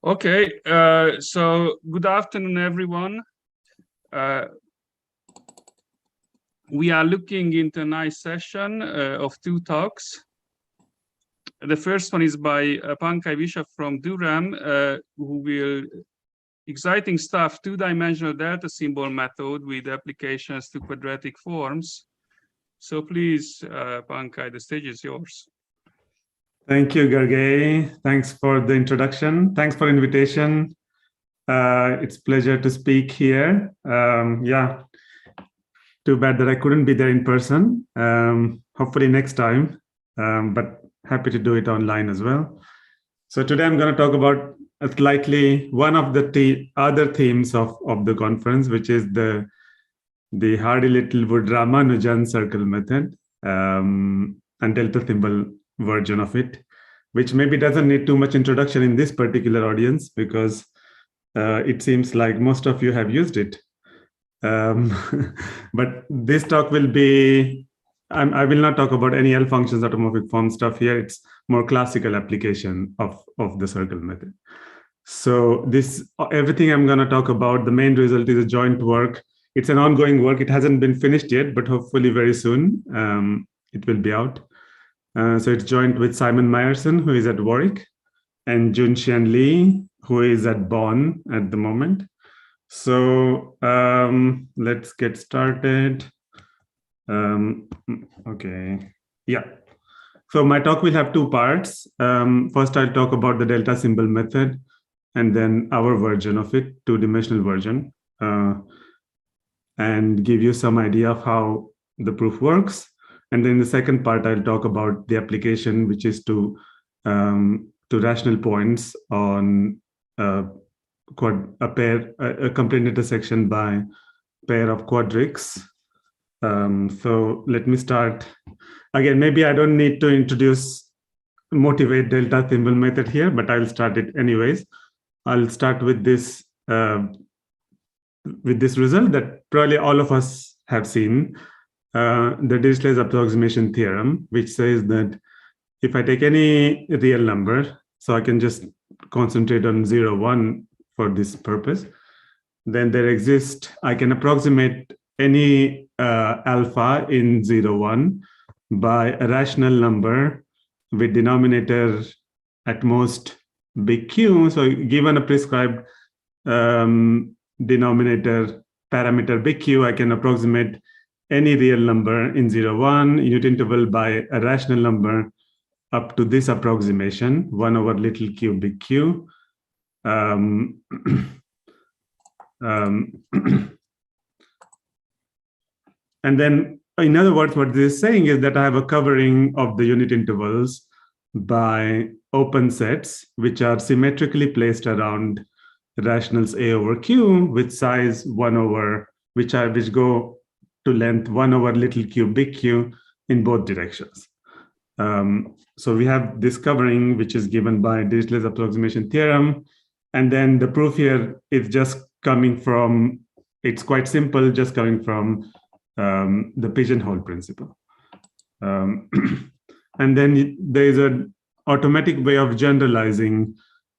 Okay, so good afternoon, everyone. We are looking into a nice session of two talks. The first one is by Pankaj Vishe from Durham, who will exciting stuff, two-dimensional delta symbol method with applications to quadratic forms. So please, Pankaj, the stage is yours. Thank you, Gergely. Thanks for the introduction. Thanks for invitation. It's a pleasure to speak here. Yeah, too bad that I couldn't be there in person. Hopefully next time, but happy to do it online as well. So today I'm going to talk about slightly one of the other themes of the conference, which is the Hardy Littlewood Ramanujan circle method and delta symbol version of it, which maybe doesn't need too much introduction in this particular audience because it seems like most of you have used it. But this talk will be, I will not talk about any L functions automorphic form stuff here. It's more classical application of the circle method. So everything I'm going to talk about, the main result is a joint work. It's an ongoing work. It hasn't been finished yet, but hopefully very soon it will be out. So it's joined with Simon Myerson, who is at Warwick, and Junxian Li, who is at Bonn at the moment. So let's get started. Okay, yeah. So my talk will have two parts. First, I'll talk about the delta symbol method, and then our version of it, two-dimensional version, and give you some idea of how the proof works. And then the second part, I'll talk about the application, which is to rational points on a complete intersection by pair of quadrics. So let me start. Again, maybe I don't need to motivate delta symbol method here, but I'll start it anyways. I'll start with this result that probably all of us have seen. The Dirichlet's approximation theorem, which says that if I take any real number, so I can just concentrate on 0, 1 for this purpose, then I can approximate any alpha in 0, 1 by a rational number with denominator at most big Q. So given a prescribed denominator parameter big Q, I can approximate any real number in 0, 1 unit interval by a rational number up to this approximation, 1 over little q big Q. And then, in other words, what this is saying is that I have a covering of the unit intervals by open sets, which are symmetrically placed around rationals A over Q with size 1 over, which go to length 1 over little q big Q in both directions. So we have this covering, which is given by Dirichlet's approximation theorem. And then the proof here is just coming from, it's quite simple, just coming from the pigeonhole principle. And then there is an automatic way of generalizing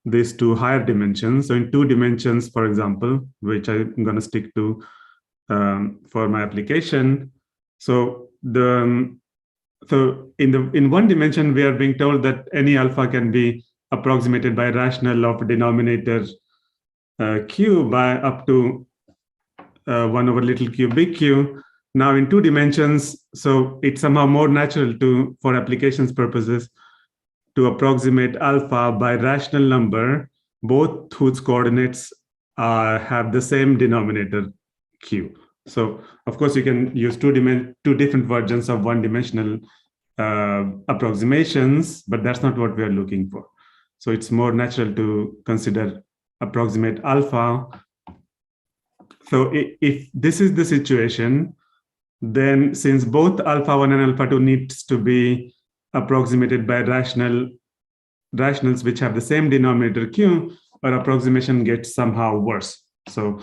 this to higher dimensions. So in 2 dimensions, for example, which I'm going to stick to for my application. So in 1 dimension, we are being told that any alpha can be approximated by a rational of denominator q by up to 1 over little q big Q. Now in 2 dimensions, so it's somehow more natural for applications purposes to approximate alpha by rational number, both whose coordinates have the same denominator q. So of course you can use two different versions of one-dimensional approximations, but that's not what we are looking for. So it's more natural to consider approximate alpha. So if this is the situation, then since both alpha 1 and alpha 2 needs to be approximated by rationals which have the same denominator q, our approximation gets somehow worse. So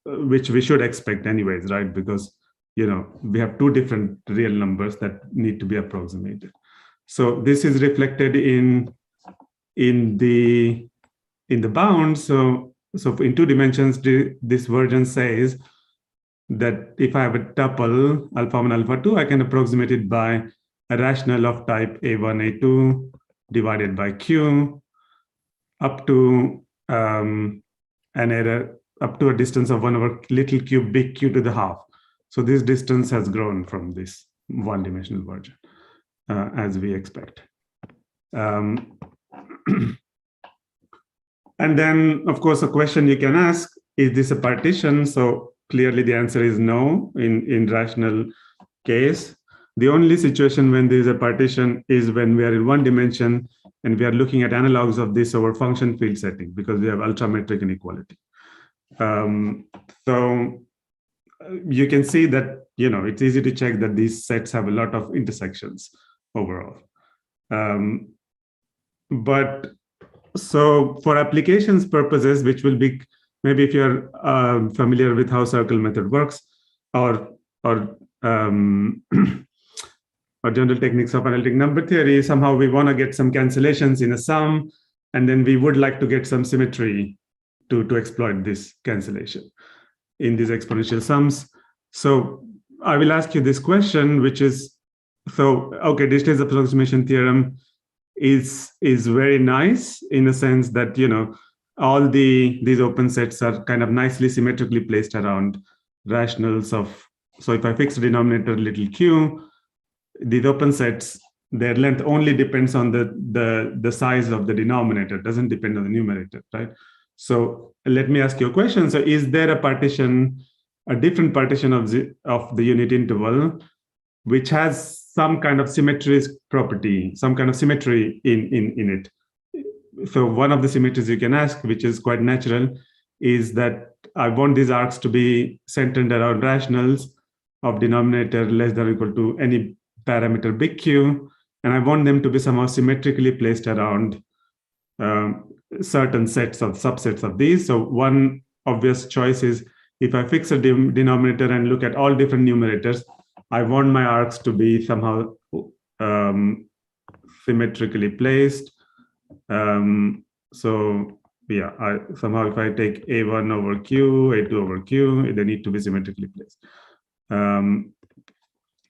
which we should expect anyways, right? Because we have 2 different real numbers that need to be approximated. So this is reflected in in the bound. So in 2 dimensions, this version says that if I have a tuple alpha 1, alpha 2, I can approximate it by a rational of type A1, A2 divided by Q up to an error up to a distance of 1 over little q big Q to the half. So this distance has grown from this 1-dimensional version, as we expect. And then, of course, a question you can ask, is this a partition? So clearly the answer is no in rational case. The only situation when there is a partition is when we are in 1 dimension and we are looking at analogs of this over function field setting, because we have ultrametric inequality. So you can see that, it's easy to check that these sets have a lot of intersections overall. But so for applications purposes, which will be, maybe if you're familiar with how circle method works, or general techniques of analytic number theory, somehow we want to get some cancellations in a sum, and then we would like to get some symmetry to exploit this cancellation in these exponential sums. So I will ask you this question, which is, okay, Dirichlet's approximation theorem is very nice in a sense that, all these open sets are kind of nicely symmetrically placed around rationals of, so if I fix the denominator little q, these open sets, their length only depends on the size of the denominator, doesn't depend on the numerator, right? So let me ask you a question. So is there a partition, a different partition of the unit interval, which has some kind of symmetry property, some kind of symmetry in it? So one of the symmetries you can ask, which is quite natural, is that I want these arcs to be centered around rationals of denominator less than or equal to any parameter big Q, and I want them to be somehow symmetrically placed around certain sets of subsets of these. So one obvious choice is, if I fix a denominator and look at all different numerators, I want my arcs to be somehow symmetrically placed. So yeah, somehow if I take A1 over Q, A2 over Q, they need to be symmetrically placed.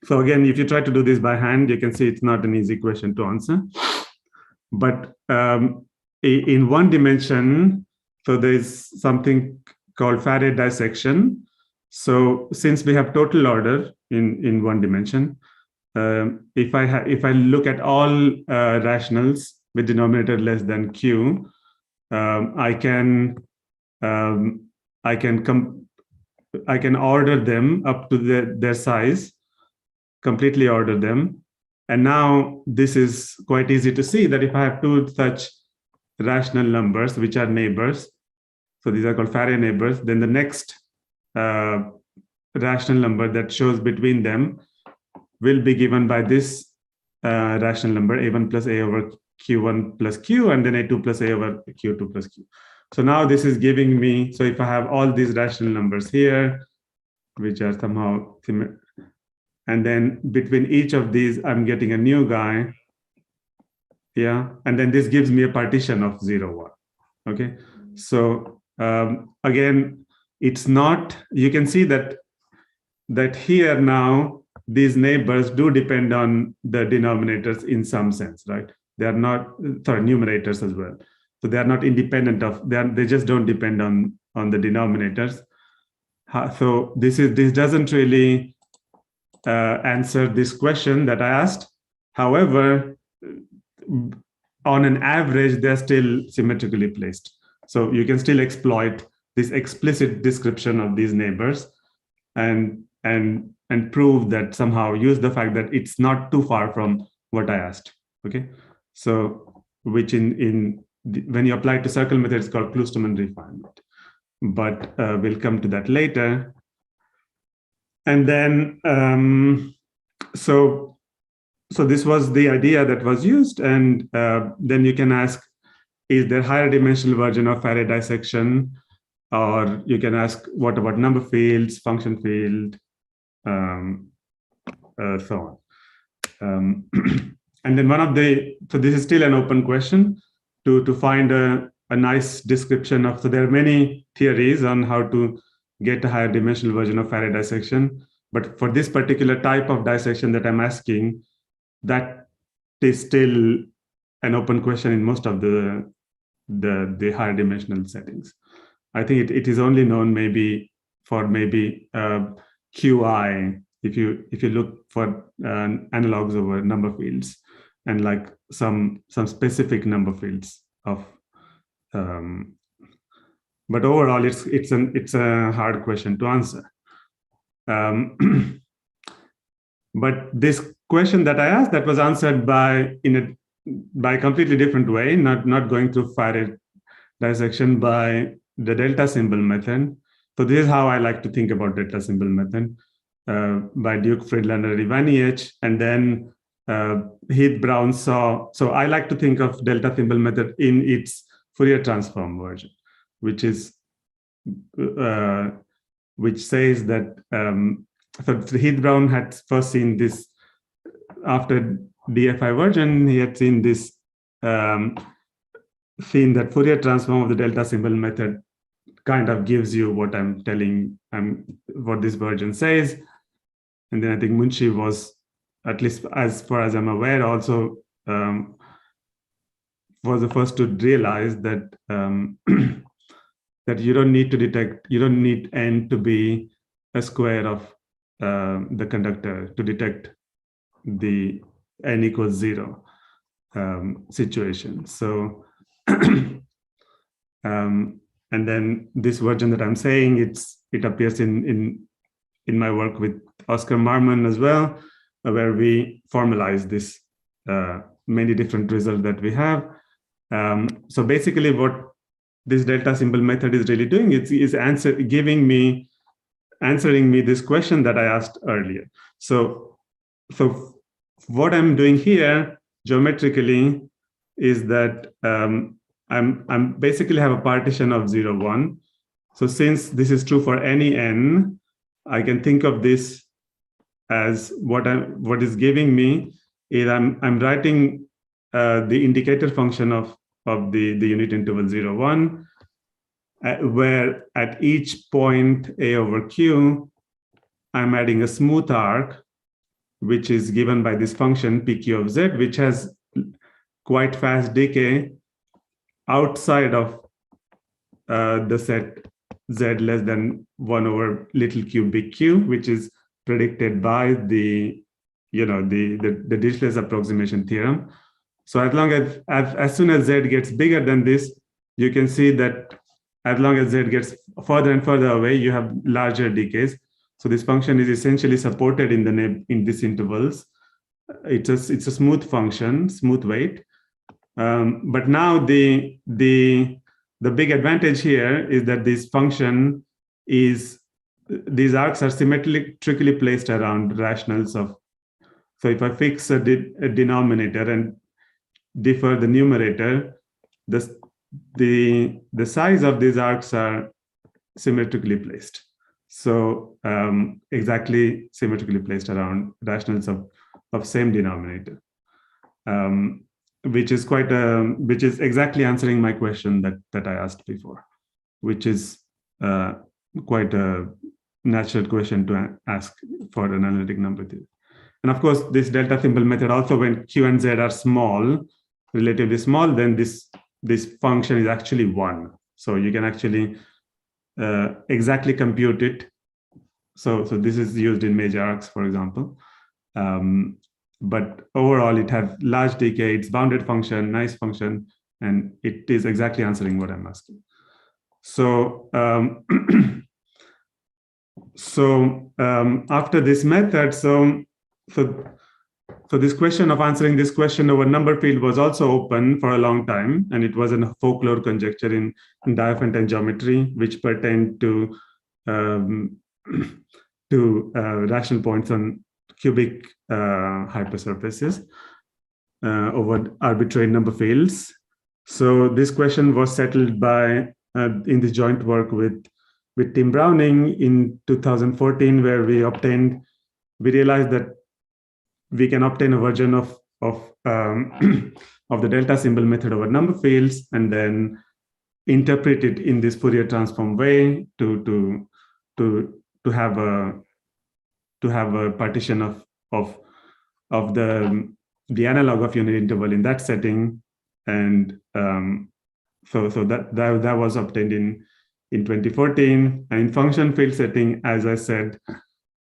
So again, if you try to do this by hand, you can see it's not an easy question to answer. But in 1 dimension, so there's something called Farey dissection. So since we have total order in 1 dimension, if I look at all rationals with denominator less than Q, I can order them up to their size, completely order them. And now this is quite easy to see that if I have 2 such rational numbers, which are neighbors, so these are called Farey neighbors, then the next rational number that shows between them will be given by this rational number, A1 plus A over Q1 plus Q, and then A2 plus A over Q2 plus Q. So now this is giving me, so if I have all these rational numbers here, which are somehow similar, and then between each of these, I'm getting a new guy. Yeah. And then this gives me a partition of 0, 1. Okay. So again, it's not, you can see that here now, these neighbors do depend on the denominators in some sense, right? They are not, sorry, numerators as well. So they are not independent of, they just don't depend on the denominators. So this doesn't really answer this question that I asked. However, on an average, they're still symmetrically placed. So you can still exploit this explicit description of these neighbors and prove that somehow, use the fact that it's not too far from what I asked. Okay, so which when you apply it to circle method, it's called Kloosterman refinement. But we'll come to that later. And then, so this was the idea that was used. And then you can ask, is there higher dimensional version of Farey dissection? Or you can ask, what about number fields, function field, so on. And then so this is still an open question. to find a nice description of. So there are many theories on how to get a higher dimensional version of Farey dissection. But for this particular type of dissection that I'm asking, that is still an open question in most of the higher dimensional settings. I think it is only known maybe for QI, if you look for analogs over number fields, and like some specific number fields of. But overall, it's a hard question to answer. But this question that I asked, that was answered by a completely different way, not going through Farey dissection, by the delta symbol method. So this is how I like to think about delta symbol method, by Duke, Friedlander, Iwaniec, and then Heath Brown saw. So I like to think of delta symbol method in its Fourier transform version, which says that so Heath Brown had first seen this after DFI version. He had seen this seen that Fourier transform of the delta symbol method kind of gives you what I'm telling, what this version says. And then I think Munshi was, at least as far as I'm aware, also was the first to realize that that you don't need n to be a square of the conductor to detect the n equals 0 situation. So and then this version that I'm saying, it appears in my work with Oscar Marmon as well, where we formalize this many different results that we have. So basically, what this delta symbol method is really doing is answering me this question that I asked earlier. So what I'm doing here geometrically is that I'm basically have a partition of 0, 1. So since this is true for any n, I can think of this as what is giving me is I'm writing the indicator function of the unit interval 0, 1, where at each point a over q, I'm adding a smooth arc, which is given by this function pq of z, which has quite fast decay outside of the set z less than 1 over little q big Q, which is predicted by the Dirichlet's approximation theorem. So as soon as z gets bigger than this, you can see that as long as z gets further and further away, you have larger decays. So this function is essentially supported in these intervals. It's a smooth function, smooth weight. But now the big advantage here is that this function these arcs are symmetrically placed around rationals of. So if I fix a denominator and differ the numerator, the size of these arcs are symmetrically placed. So exactly symmetrically placed around rationals of same denominator. Which is exactly answering my question that I asked before, which is quite a natural question to ask for an analytic number theory. And of course, this delta symbol method also, when q and z are small, relatively small, then this function is actually 1. So you can actually exactly compute it. So this is used in major arcs, for example. But overall, it has large decay, it's bounded function, nice function, and it is exactly answering what I'm asking. So, after this method, so this question of answering this question over number field was also open for a long time, and it was a folklore conjecture in Diophantine geometry, which pertained to rational points on cubic hypersurfaces over arbitrary number fields. So this question was settled by in the joint work with Tim Browning in 2014, where we realized that we can obtain a version of of the delta symbol method over number fields, and then interpret it in this Fourier transform way to have a partition of the analog of unit interval in that setting, and so that was obtained in 2014. And in function field setting, as I said,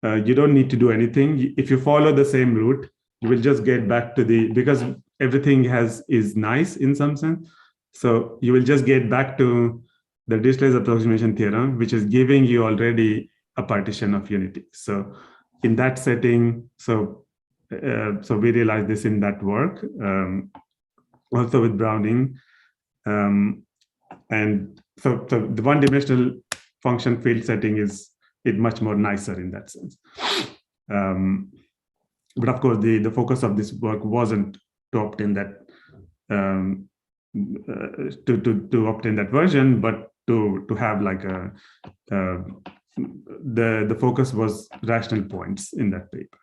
you don't need to do anything. If you follow the same route, you will just get back to because everything is nice in some sense. So you will just get back to the Dirichlet's approximation theorem, which is giving you already a partition of unity. So in that setting, so we realized this in that work, also with Browning. And so the one-dimensional function field setting is much more nicer in that sense. But of course, the focus of this work wasn't to obtain that to obtain that version, but to have like the focus was rational points in that paper.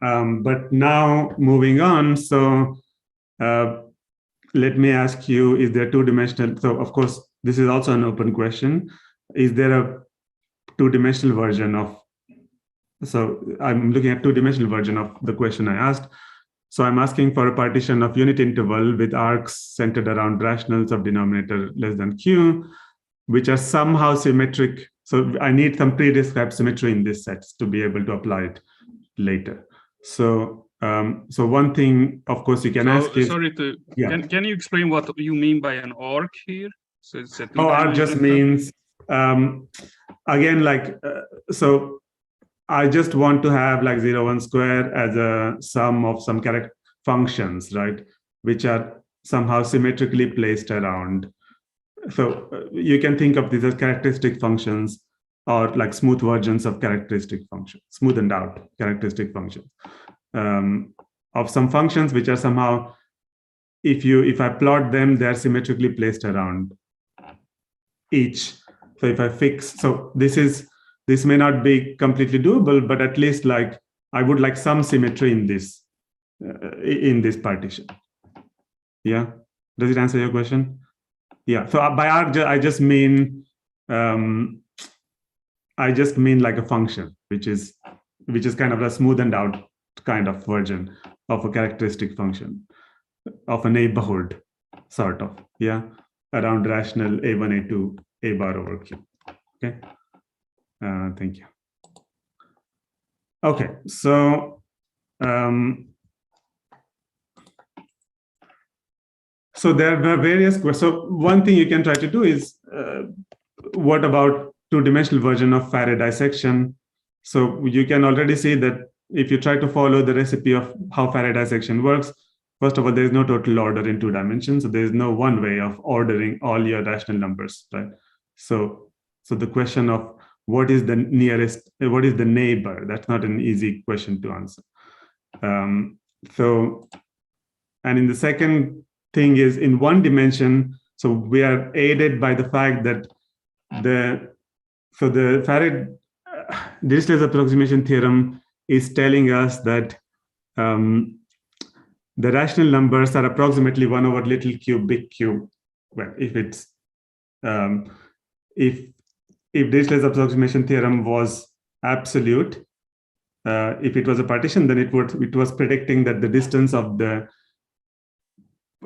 But now moving on, so let me ask you: is there two-dimensional? So of course, this is also an open question. Is there a two-dimensional version of? So I'm looking at two-dimensional version of the question I asked. So I'm asking for a partition of unit interval with arcs centered around rationals of denominator less than q, which are somehow symmetric. So I need some pre-described symmetry in this set to be able to apply it later. So so one thing, of course, you can ask is... Sorry to... Yeah. Can you explain what you mean by an arc here? So it's a arc just means, again, like, so I just want to have like 0, 1 square as a sum of some functions, right? Which are somehow symmetrically placed around. So you can think of these as characteristic functions, or like smooth versions of characteristic functions, smoothened out characteristic functions of some functions which are somehow, if I plot them, they're symmetrically placed around each. So if I fix, so this may not be completely doable, but at least like I would like some symmetry in this partition. Yeah, does it answer your question? Yeah. So by arc, I just mean like a function, which is kind of a smoothened out kind of version of a characteristic function of a neighborhood, sort of. Yeah, around rational a1, a2, a bar over q. Okay. Thank you. Okay, so so there were various questions. So one thing you can try to do is, what about two-dimensional version of Farey dissection? So you can already see that if you try to follow the recipe of how Farey dissection works, first of all, there is no total order in 2 dimensions. So there is no one way of ordering all your rational numbers, right? So the question of what is the nearest, what is the neighbor? That's not an easy question to answer. And in the second thing is in one dimension, so we are aided by the fact that the Farey Dirichlet's approximation theorem is telling us that the rational numbers are approximately 1 over little q, big Q. Well, if it's if Dirichlet's approximation theorem was absolute, if it was a partition, then it was predicting that the distance of the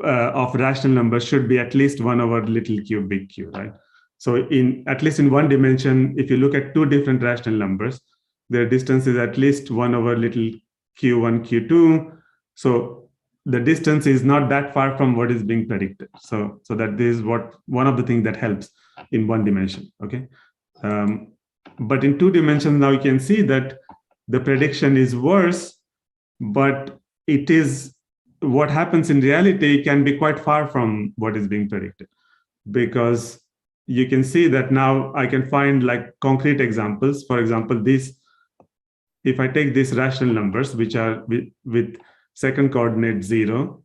of rational numbers should be at least 1 over little q, big Q, right? So at least in one dimension, if you look at 2 different rational numbers, their distance is at least 1 over little q1, q2. So the distance is not that far from what is being predicted. So that is one of the things that helps in one dimension. Okay. But in 2 dimensions, now you can see that the prediction is worse, but it is what happens in reality can be quite far from what is being predicted, because you can see that now I can find like concrete examples. For example, if I take these rational numbers, which are with second coordinate 0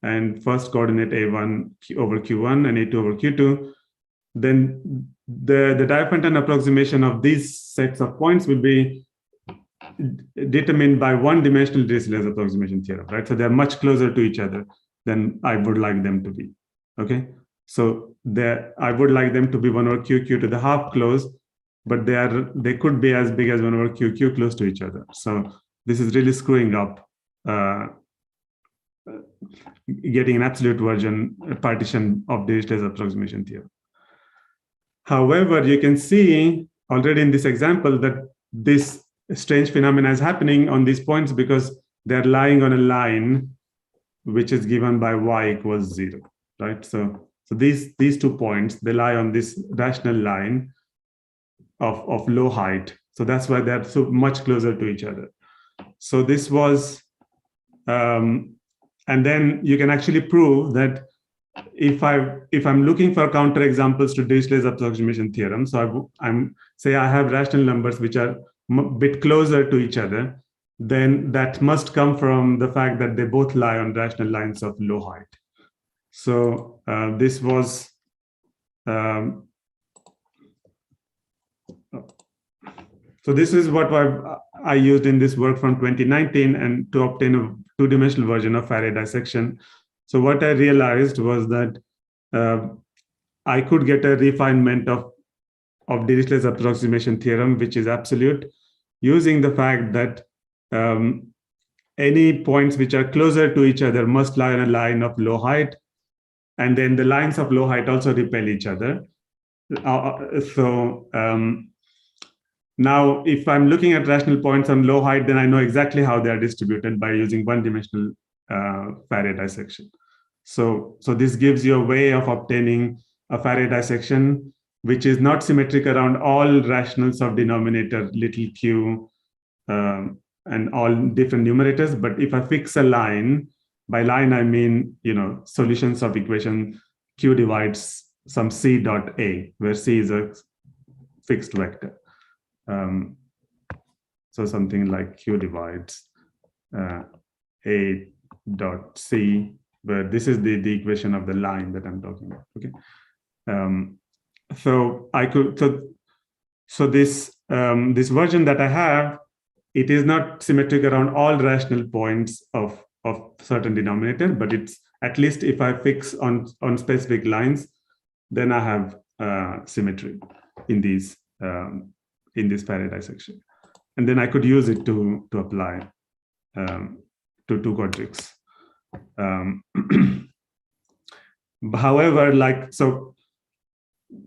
and first coordinate a1 over q1 and a2 over q2, then the Diophantine approximation of these sets of points will be determined by one-dimensional Dirichlet's approximation theorem, right? So they're much closer to each other than I would like them to be, okay? So I would like them to be 1 over q to the half close, but they could be as big as 1 over q close to each other. So this is really screwing up getting an absolute version partition of Dirichlet's approximation theorem. However, you can see already in this example that this strange phenomena is happening on these points because they're lying on a line which is given by y equals 0, right? So these 2 points, they lie on this rational line of low height. So that's why they're so much closer to each other. So this was, and then you can actually prove that if I'm looking for counterexamples to Dirichlet's approximation theorem, so say I have rational numbers which are a bit closer to each other, then that must come from the fact that they both lie on rational lines of low height. So this was so this is what I used in this work from 2019 and to obtain a two-dimensional version of Farey dissection. So what I realized was that I could get a refinement of Dirichlet's approximation theorem, which is absolute, using the fact that any points which are closer to each other must lie on a line of low height, and then the lines of low height also repel each other. Now, if I'm looking at rational points on low height, then I know exactly how they are distributed by using one-dimensional Farey dissection. So this gives you a way of obtaining a Farey dissection which is not symmetric around all rationals of denominator little q and all different numerators. But if I fix a line, by line I mean, solutions of equation q divides some c dot a, where c is a fixed vector. So something like q divides a dot c, where this is the equation of the line that I'm talking about. Okay. So this version that I have, it is not symmetric around all rational points of certain denominator, but it's at least if I fix on specific lines, then I have symmetry in this Farey dissection, and then I could use it to apply to two quadrics. However,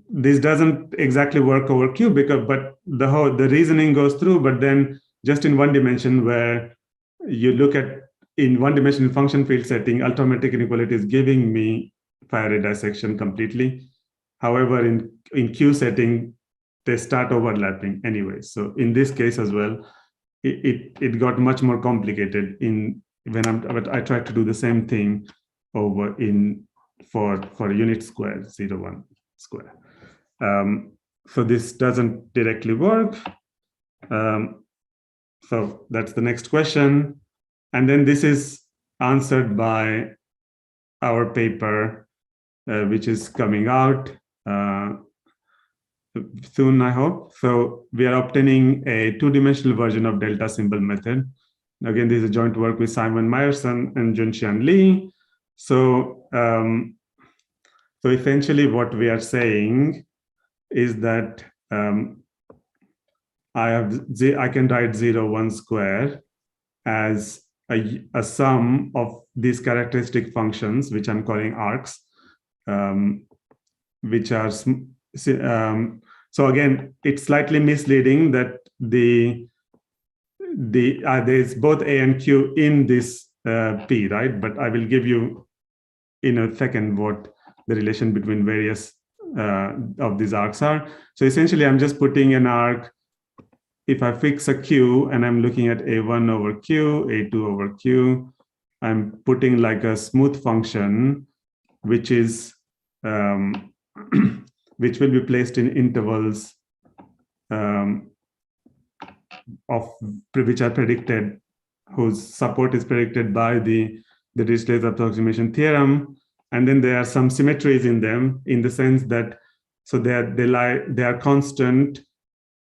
this doesn't exactly work over Q but the reasoning goes through, but then just in one dimension, where you look at in one dimensional function field setting, ultrametric inequality is giving me Farey dissection completely. However, in Q setting, they start overlapping anyway. So in this case as well, it got much more complicated but I tried to do the same thing over for unit square 0, 1 square. So this doesn't directly work. So that's the next question. And then this is answered by our paper, which is coming out soon, I hope. So we are obtaining a two-dimensional version of delta symbol method. Again, this is a joint work with Simon Myerson and Junxian Li. So essentially what we are saying is that I can write 0, 1 square as a sum of these characteristic functions, which I'm calling arcs, which are so again, it's slightly misleading that there's both A and Q in this P, right? But I will give you in a second what the relation between various of these arcs are. So essentially, I'm just putting an arc. If I fix a Q and I'm looking at A1 over Q, A2 over Q, I'm putting like a smooth function, which is which will be placed in intervals which are predicted, whose support is predicted by the Dirichlet's approximation theorem. And then there are some symmetries in them, in the sense that they are constant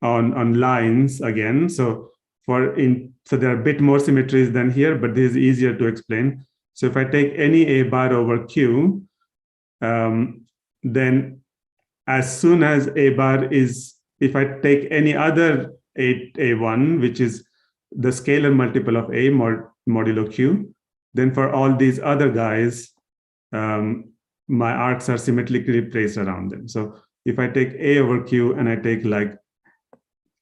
on lines again. So so there are a bit more symmetries than here, but this is easier to explain. So if I take any A bar over Q, then as soon as A bar is, if I take any other A1, which is the scalar multiple of A modulo Q, then for all these other guys, my arcs are symmetrically placed around them. So if I take A over Q and I take like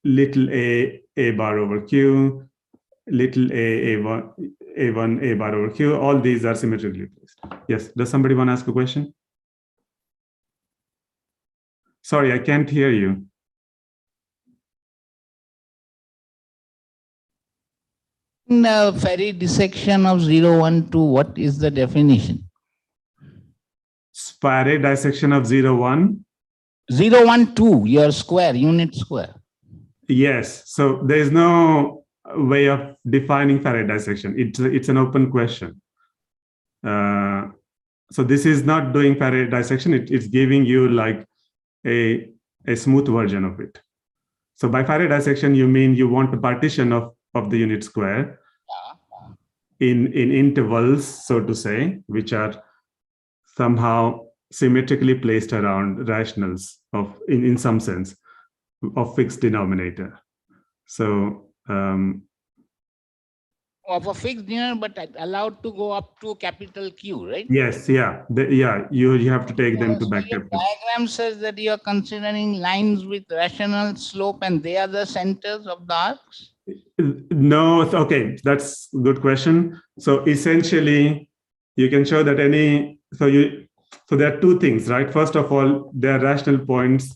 little a bar over Q, little a1, a bar over Q, all these are symmetrically placed. Yes, does somebody want to ask a question? Sorry, I can't hear you. In Farey dissection of 0, 1, 2, what is the definition? Farey dissection of 0, 1? 0, 1, 2, your square, unit square. Yes, so there is no way of defining Farey dissection. It's an open question. So this is not doing Farey dissection. It's giving you like a smooth version of it. So by Farey dissection, you mean you want a partition of the unit square in intervals, so to say, which are somehow symmetrically placed around rationals of, in some sense, of fixed denominator. So of a fixed denominator, but allowed to go up to capital Q, right? yes, yeah, you have to take them to back your capital. diagram says that you are considering lines with rational slope and they are the centers of the arcs? No, okay, that's a good question. So essentially, you can show that so there are two things, right? First of all, there are rational points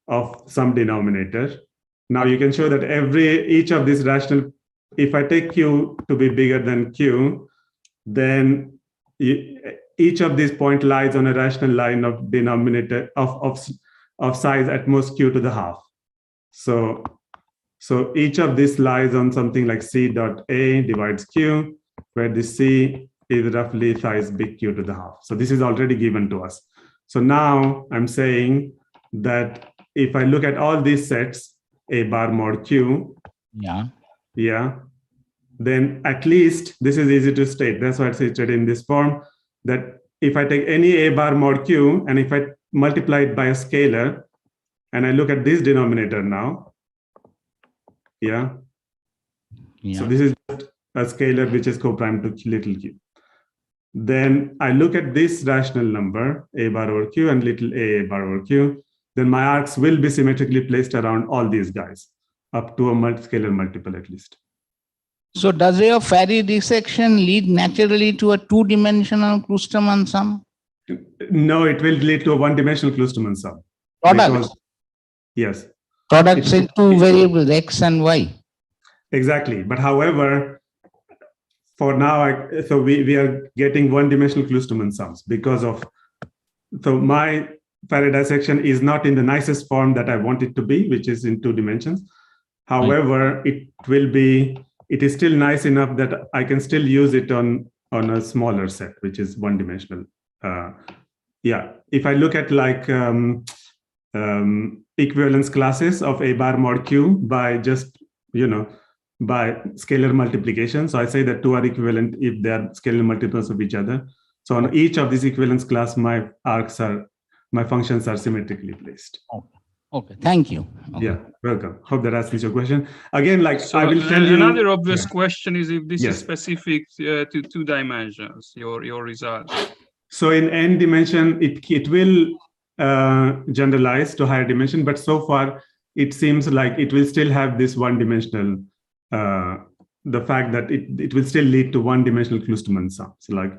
of some denominator. Now you can show that each of these rational, if I take Q to be bigger than Q, then each of these point lies on a rational line of denominator of size at most Q to the half. So each of these lies on something like C dot A divides Q, where the C is roughly size big Q to the half. So this is already given to us. So now I'm saying that if I look at all these sets, A bar mod Q, then at least this is easy to state. That's why it's stated in this form, that if I take any A bar mod Q and if I multiply it by a scalar and I look at this denominator now, so this is just a scalar which is co-prime to little q. Then I look at this rational number, A bar over Q and little a bar over Q, then my arcs will be symmetrically placed around all these guys, up to a scalar multiple at least. So does your Farey dissection lead naturally to a two-dimensional Kloosterman sum? No, it will lead to a one-dimensional Kloosterman sum. Product? Yes. Products in two variables, X and Y. Exactly. But however, for now, so we are getting one-dimensional Kloosterman sums because of, so my Farey dissection is not in the nicest form that I want it to be, which is in 2 dimensions. However, it is still nice enough that I can still use it on a smaller set, which is one-dimensional. If I look at like equivalence classes of A bar mod Q by just, by scalar multiplication. So I say that 2 are equivalent if they are scalar multiples of each other. So on each of these equivalence class, my functions are symmetrically placed. Okay, thank you. Okay. Yeah, welcome. Hope that answers your question. Again, like so I will tell you. Another obvious question is if this is specific to 2 dimensions, your result. So in n dimension, it will generalize to higher dimension, but so far it seems like it will still have this one-dimensional, the fact that it will still lead to one-dimensional Kloosterman sum. So like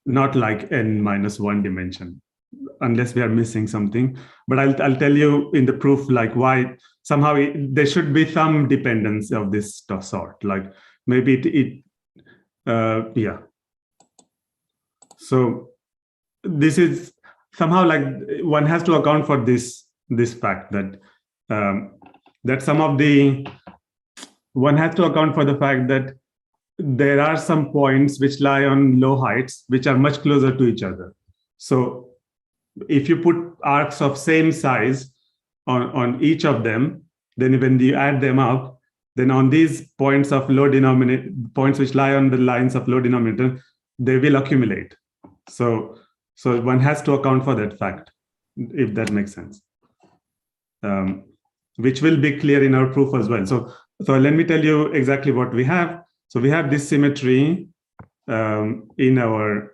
not like n minus 1 dimension, unless we are missing something. But I'll tell you in the proof like why somehow there should be some dependence of this sort. Like maybe So this is somehow like one has to account for this fact that that some of the one has to account for the fact that there are some points which lie on low heights which are much closer to each other. So if you put arcs of same size, on each of them, then when you add them up, then on these points of low denominator, points which lie on the lines of low denominator, they will accumulate. So one has to account for that fact, if that makes sense, which will be clear in our proof as well. So let me tell you exactly what we have. So we have this symmetry in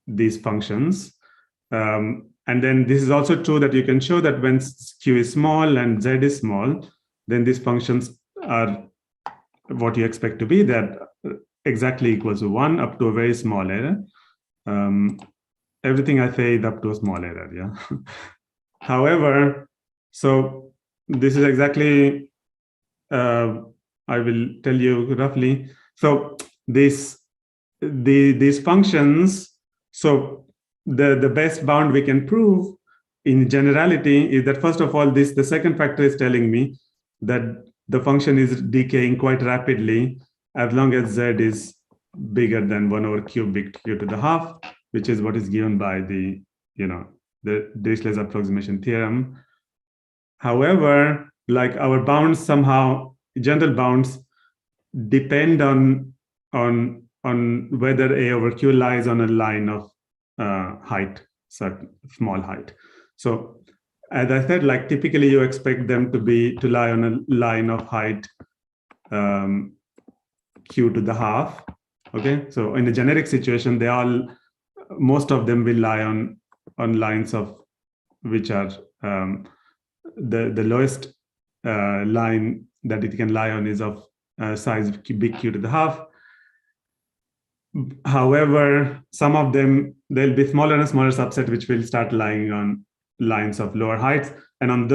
these functions. And then this is also true that you can show that when q is small and z is small, then these functions are what you expect to be. That exactly equals to 1 up to a very small error. Everything I say is up to a small error, yeah. However, so this is exactly, I will tell you roughly. So these functions, so the best bound we can prove in generality is that, first of all, the second factor is telling me that the function is decaying quite rapidly as long as z is bigger than 1 over cubic q to the half, which is what is given by the Dirichlet's approximation theorem. However, like our bounds somehow, general bounds depend on whether a over q lies on a line of height, certain small height. So as I said, like typically you expect them to lie on a line of height q to the half. Okay, so in a generic situation, most of them will lie on lines of which are the lowest line that it can lie on is of size big q to the half. However, some of them, there'll be smaller and smaller subset which will start lying on lines of lower heights, and on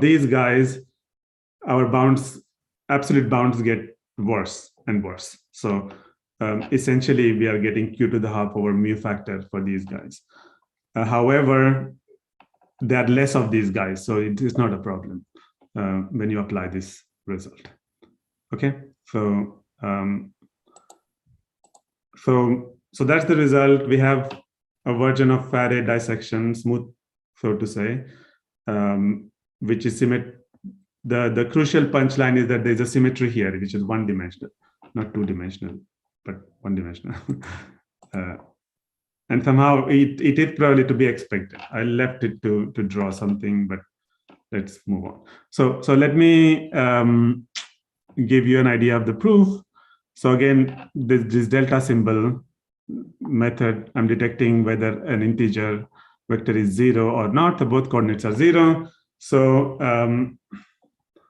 these guys, our bounds, absolute bounds, get worse and worse. So essentially, we are getting q to the half over mu factor for these guys. However, there are less of these guys, so it is not a problem when you apply this result. Okay, so so that's the result. We have a version of Farey dissection, smooth, so to say, which is the crucial punchline is that there's a symmetry here, which is one-dimensional, not two-dimensional, but one-dimensional. And somehow it is probably to be expected. I left it to draw something, but let's move on. So let me give you an idea of the proof. So again, this delta symbol method, I'm detecting whether an integer vector is 0 or not. So both coordinates are 0. So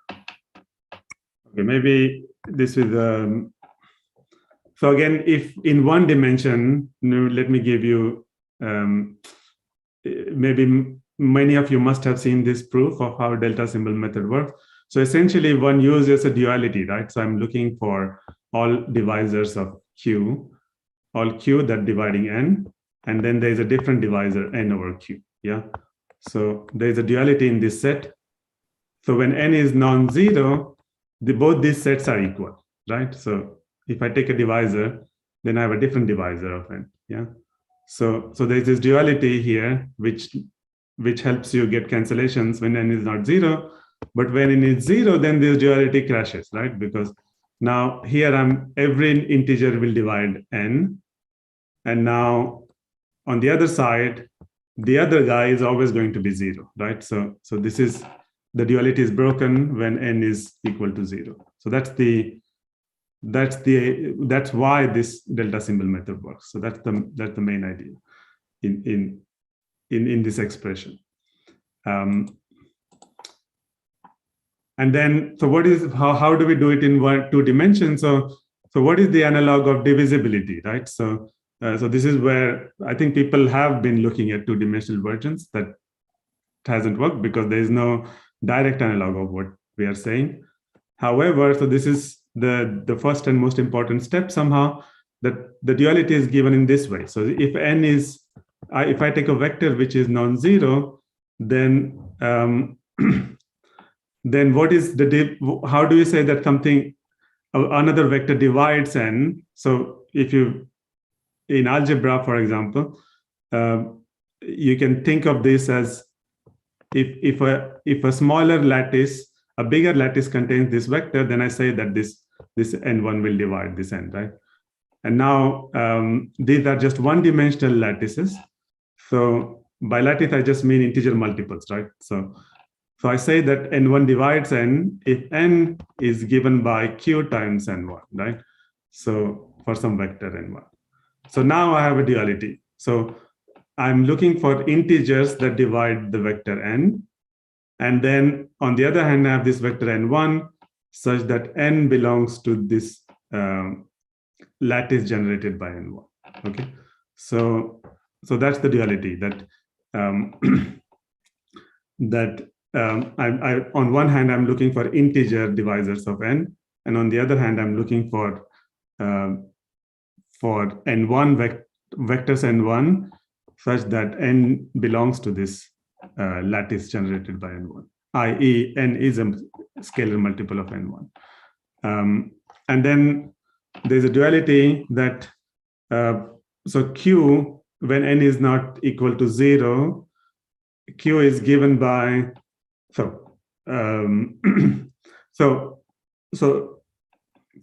okay, maybe this is so again, if in one dimension, let me give you, maybe many of you must have seen this proof of how delta symbol method works. So essentially one uses a duality, right? So I'm looking for all divisors of q, all q that dividing n, and then there's a different divisor n over q, yeah? So there's a duality in this set. So when n is non-zero, both these sets are equal, right? So if I take a divisor, then I have a different divisor of n, yeah? So there's this duality here, which helps you get cancellations when n is not 0. But when n is 0, then this duality crashes, right? Because now here every integer will divide n. And now on the other side, the other guy is always going to be 0, right? So this is, the duality is broken when n is equal to 0. So that's why this delta symbol method works. So that's the main idea in this expression. And then, so what is, how do we do it in 2 dimensions? So what is the analog of divisibility, right? So this is where I think people have been looking at 2-dimensional versions. That hasn't worked because there is no direct analog of what we are saying. However, so this is the first and most important step somehow, that the duality is given in this way. So if n is, if I take a vector which is non-zero, then then what is how do you say that something, another vector divides n? So if you, in algebra, for example, you can think of this as, if a smaller lattice, a bigger lattice contains this vector, then I say that this n1 will divide this n, right? And now these are just one-dimensional lattices. So by lattice, I just mean integer multiples, right? So I say that n1 divides n if n is given by q times n1, right? So for some vector n1. So now I have a duality. So I'm looking for integers that divide the vector n. And then on the other hand, I have this vector n1 such that n belongs to this lattice generated by n1. Okay, so that's the duality that I on one hand I'm looking for integer divisors of n, and on the other hand I'm looking for n1 vectors n1 such that n belongs to this lattice generated by n1, i.e. n is a scalar multiple of n1. And then there's a duality that so q, when n is not equal to 0, q is given by so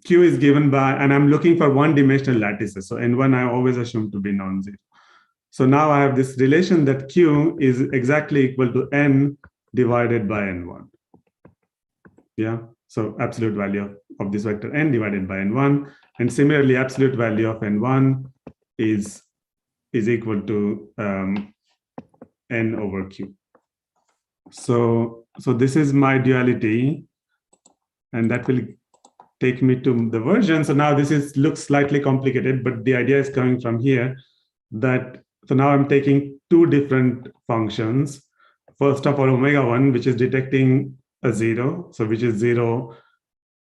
q is given by, and I'm looking for one-dimensional lattices. So n1 I always assume to be non-zero. So now I have this relation that q is exactly equal to n divided by n1. Yeah, so absolute value of this vector n divided by n1, and similarly absolute value of n1 is equal to n over q. So this is my duality, and that will take me to the version. So now this looks slightly complicated, but the idea is coming from here that so now I'm taking two different functions. First of all, omega1, which is detecting a 0, so which is 0,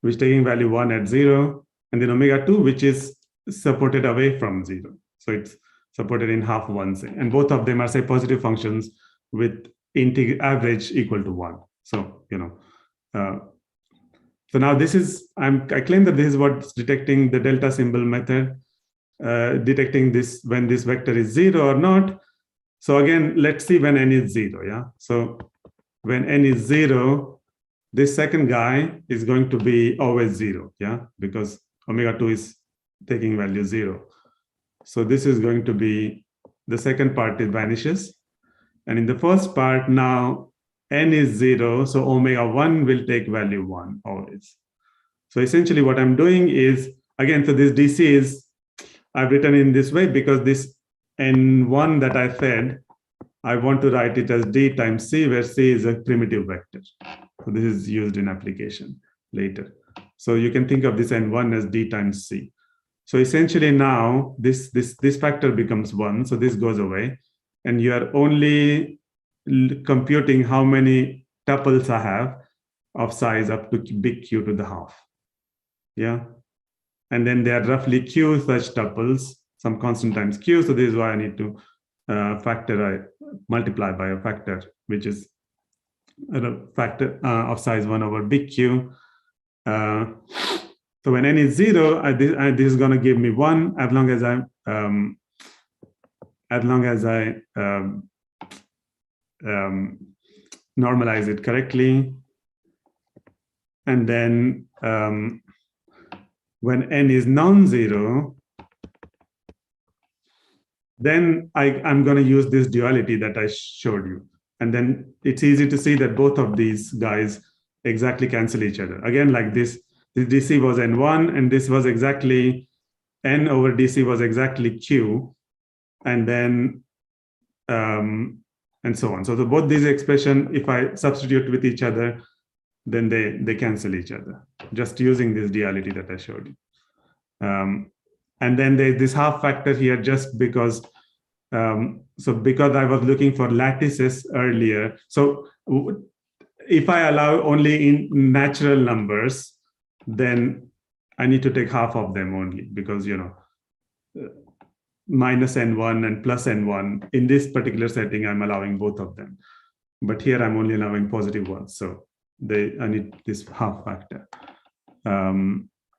which is taking value 1 at 0, and then omega2, which is supported away from 0. So it's supported in half 1, say. And both of them are, say, positive functions with average equal to 1. So, so now this is, I claim that this is what's detecting the delta symbol method, detecting this when this vector is 0 or not. So again, let's see when n is 0, yeah? So when n is 0, this second guy is going to be always 0, yeah? Because omega2 is taking value 0. So this is going to be, the second part, it vanishes. And in the first part now, n is 0, so omega1 will take value 1 always. So essentially what I'm doing is, again, so this DC is, I've written in this way because this n1 that I said, I want to write it as d times c, where c is a primitive vector. So this is used in application later. So you can think of this n1 as d times c. So essentially now this factor becomes 1, so this goes away, and you are only computing how many tuples I have of size up to big Q to the half. Yeah. And then there are roughly Q such tuples, some constant times Q. So this is why I need to multiply by a factor, which is a factor of size 1 over big Q. So when n is 0, this is going to give me 1 as long as I normalize it correctly. And then when n is non-zero, then I'm going to use this duality that I showed you. And then it's easy to see that both of these guys exactly cancel each other. Again, like this DC was n1, and this was exactly n over DC was exactly q, and then and so on. So both these expressions, if I substitute with each other, then they cancel each other, just using this duality that I showed you. And then there's this half factor here, just because, because I was looking for lattices earlier. So if I allow only in natural numbers, then I need to take half of them only, because, minus n1 and plus n1, in this particular setting, I'm allowing both of them. But here I'm only allowing positive ones. So I need this half factor.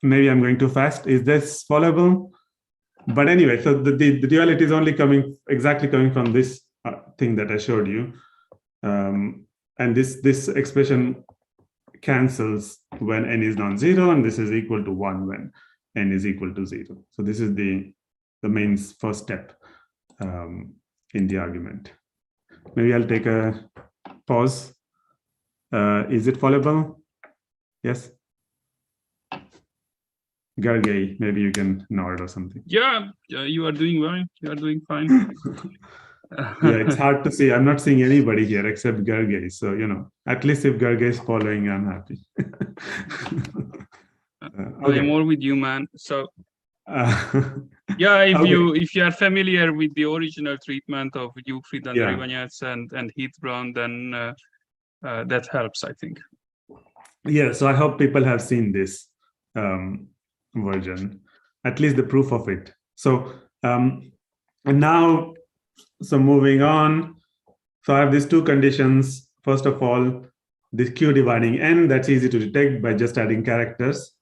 Maybe I'm going too fast. Is this followable? But anyway, so the duality is only coming from this thing that I showed you. and this expression cancels when n is non-zero, and this is equal to 1 when n is equal to 0. So this is the main first step in the argument. Maybe I'll take a pause. Is it followable? Yes? Gargay, maybe you can nod or something. Yeah, you are doing well. You are doing fine. Yeah, it's hard to see. I'm not seeing anybody here except Gargay. So, at least if Gargay is following, I'm happy. Okay. I'm all with you, man. So, yeah, if you are familiar with the original treatment of Euclid and Ramanujan and Heath-Brown, then that helps, I think. Yeah, so I hope people have seen this version, at least the proof of it. So, and now, so moving on. So I have these two conditions. First of all, this Q dividing n, that's easy to detect by just adding characters.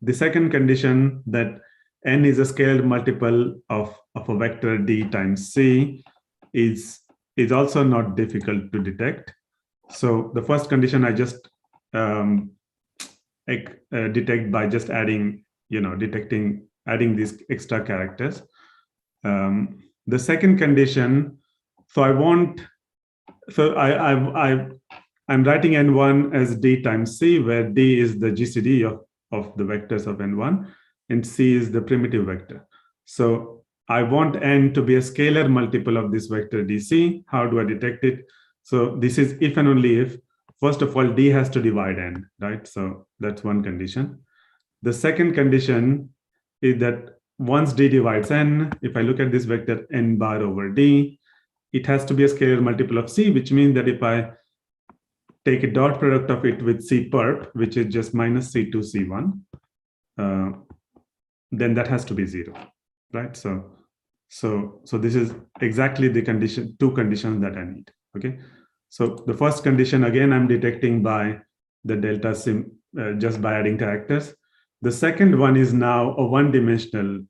The second condition, that n is a scalar multiple of a vector d times c, is also not difficult to detect. So the first condition I just detect by just adding, adding these extra characters. The second condition, so I'm writing n1 as d times c, where d is the GCD of the vectors of n1, and c is the primitive vector. So I want n to be a scalar multiple of this vector dc. How do I detect it? So this is if and only if, first of all, d has to divide n, right? So that's one condition. The second condition is that once d divides n, if I look at this vector n bar over d, it has to be a scalar multiple of c, which means that if I take a dot product of it with c perp, which is just minus c2, c1, then that has to be 0, right? So this is exactly the condition, two conditions that I need, okay? So the first condition, again, I'm detecting by the delta sim, just by adding characters. The second one is now a one-dimensional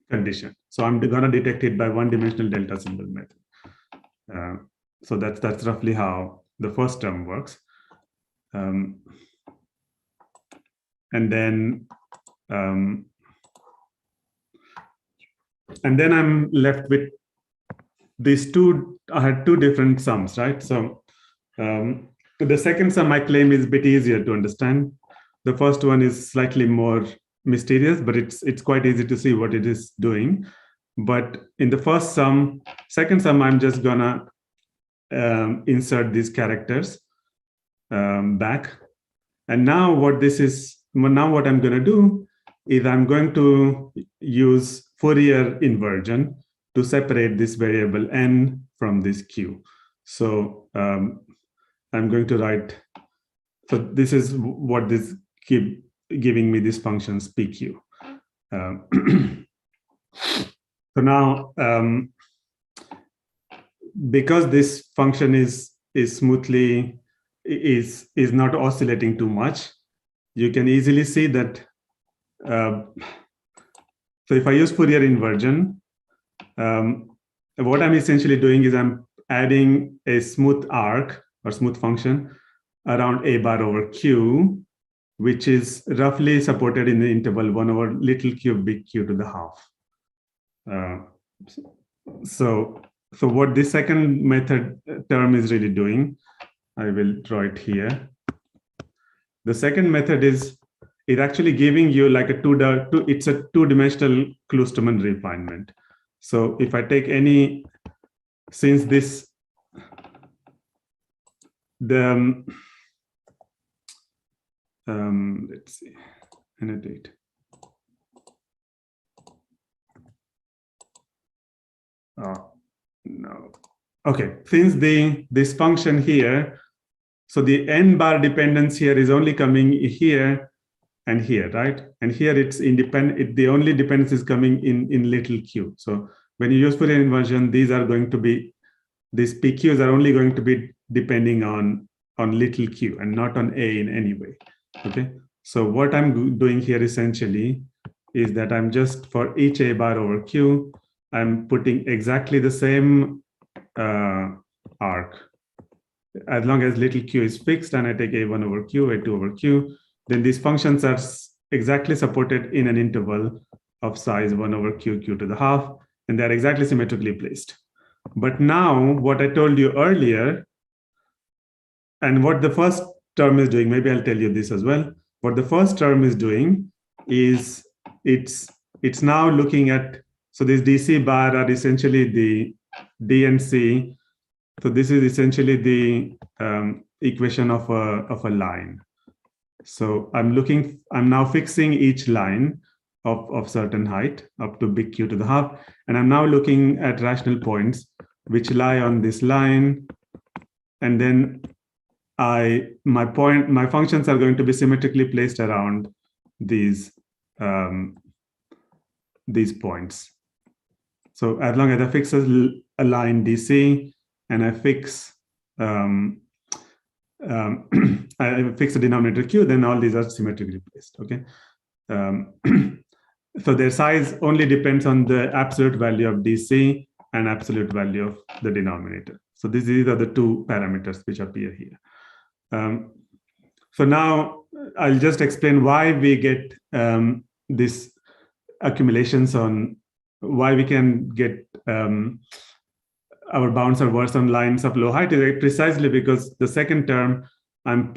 condition. So I'm going to detect it by one-dimensional delta symbol method. So that's roughly how the first term works. And then I'm left with these two. I had two different sums, right? So the second sum I claim is a bit easier to understand. The first one is slightly more mysterious, but it's quite easy to see what it is doing. But in the second sum, I'm just gonna insert these characters back. And now what I'm gonna do is I'm going to use Fourier inversion to separate this variable n from this q. So I'm going to write, so this is what this giving me these functions pq. So now, because this function is not oscillating too much, you can easily see that. So if I use Fourier inversion, what I'm essentially doing is I'm adding a smooth arc or smooth function around a bar over q, which is roughly supported in the interval 1 over little q big Q to the half. So what this second method term is really doing, I will draw it here. The second method is actually giving you like it's a two-dimensional Kloosterman refinement. So if I take any, since this, let's see, annotate. Oh, no. Okay, since this function here, so the n bar dependence here is only coming here and here, right? And here it's independent. The only dependence is coming in little q. So when you use Fourier inversion, these pqs are only going to be depending on little q and not on a in any way. Okay. So what I'm doing here essentially is that I'm just, for each a bar over q, I'm putting exactly the same arc. As long as little q is fixed and I take a1 over q, a2 over q, then these functions are exactly supported in an interval of size 1 over q, q to the half, and they're exactly symmetrically placed. But now what I told you earlier, and what the first term is doing, maybe I'll tell you this as well. What the first term is doing is it's now looking at, so these DC bar are essentially the D and C. So this is essentially the equation of a line. So I'm now fixing each line of certain height up to big Q to the half. And I'm now looking at rational points which lie on this line. And then my functions are going to be symmetrically placed around these points. So as long as I fix a line DC and I fix I fix the denominator Q, then all these are symmetrically placed. Okay. So their size only depends on the absolute value of DC and absolute value of the denominator. So these are the two parameters which appear here. So now I'll just explain why we get this accumulations on, why we can get our bounds are worse on lines of low height, is precisely because the second term I'm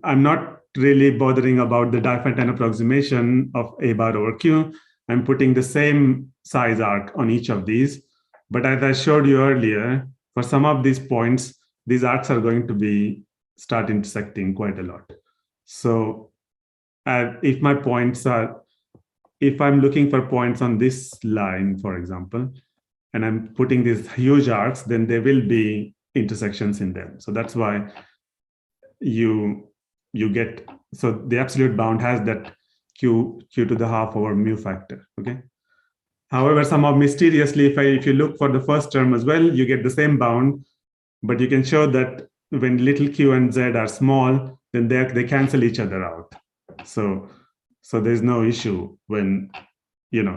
not really bothering about the Diophantine approximation of A bar over Q. I'm putting the same size arc on each of these. But as I showed you earlier, for some of these points, these arcs are going to start intersecting quite a lot. So if I'm looking for points on this line, for example, and I'm putting these huge arcs, then there will be intersections in them. So that's why you get, so the absolute bound has that q to the half over mu factor, okay? However, somehow mysteriously, if you look for the first term as well, you get the same bound, but you can show that when little q and z are small, then they cancel each other out. So there's no issue when,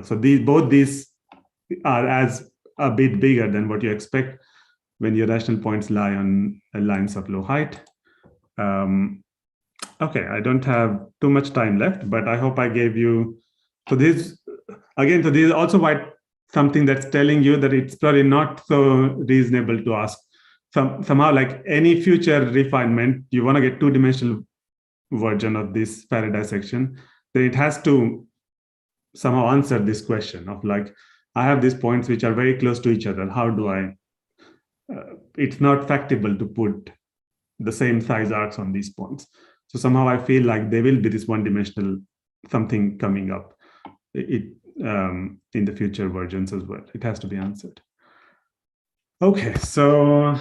so both these are as a bit bigger than what you expect when your rational points lie on lines of low height. Okay, I don't have too much time left, but I hope I gave you, so this is also something that's telling you that it's probably not so reasonable to ask. Somehow, like any future refinement, you want to get two-dimensional version of this Farey dissection, then it has to somehow answer this question of like, I have these points which are very close to each other. How do I, it's not factible to put the same size arcs on these points. So somehow I feel like there will be this one-dimensional something coming up in the future versions as well. It has to be answered. Okay, so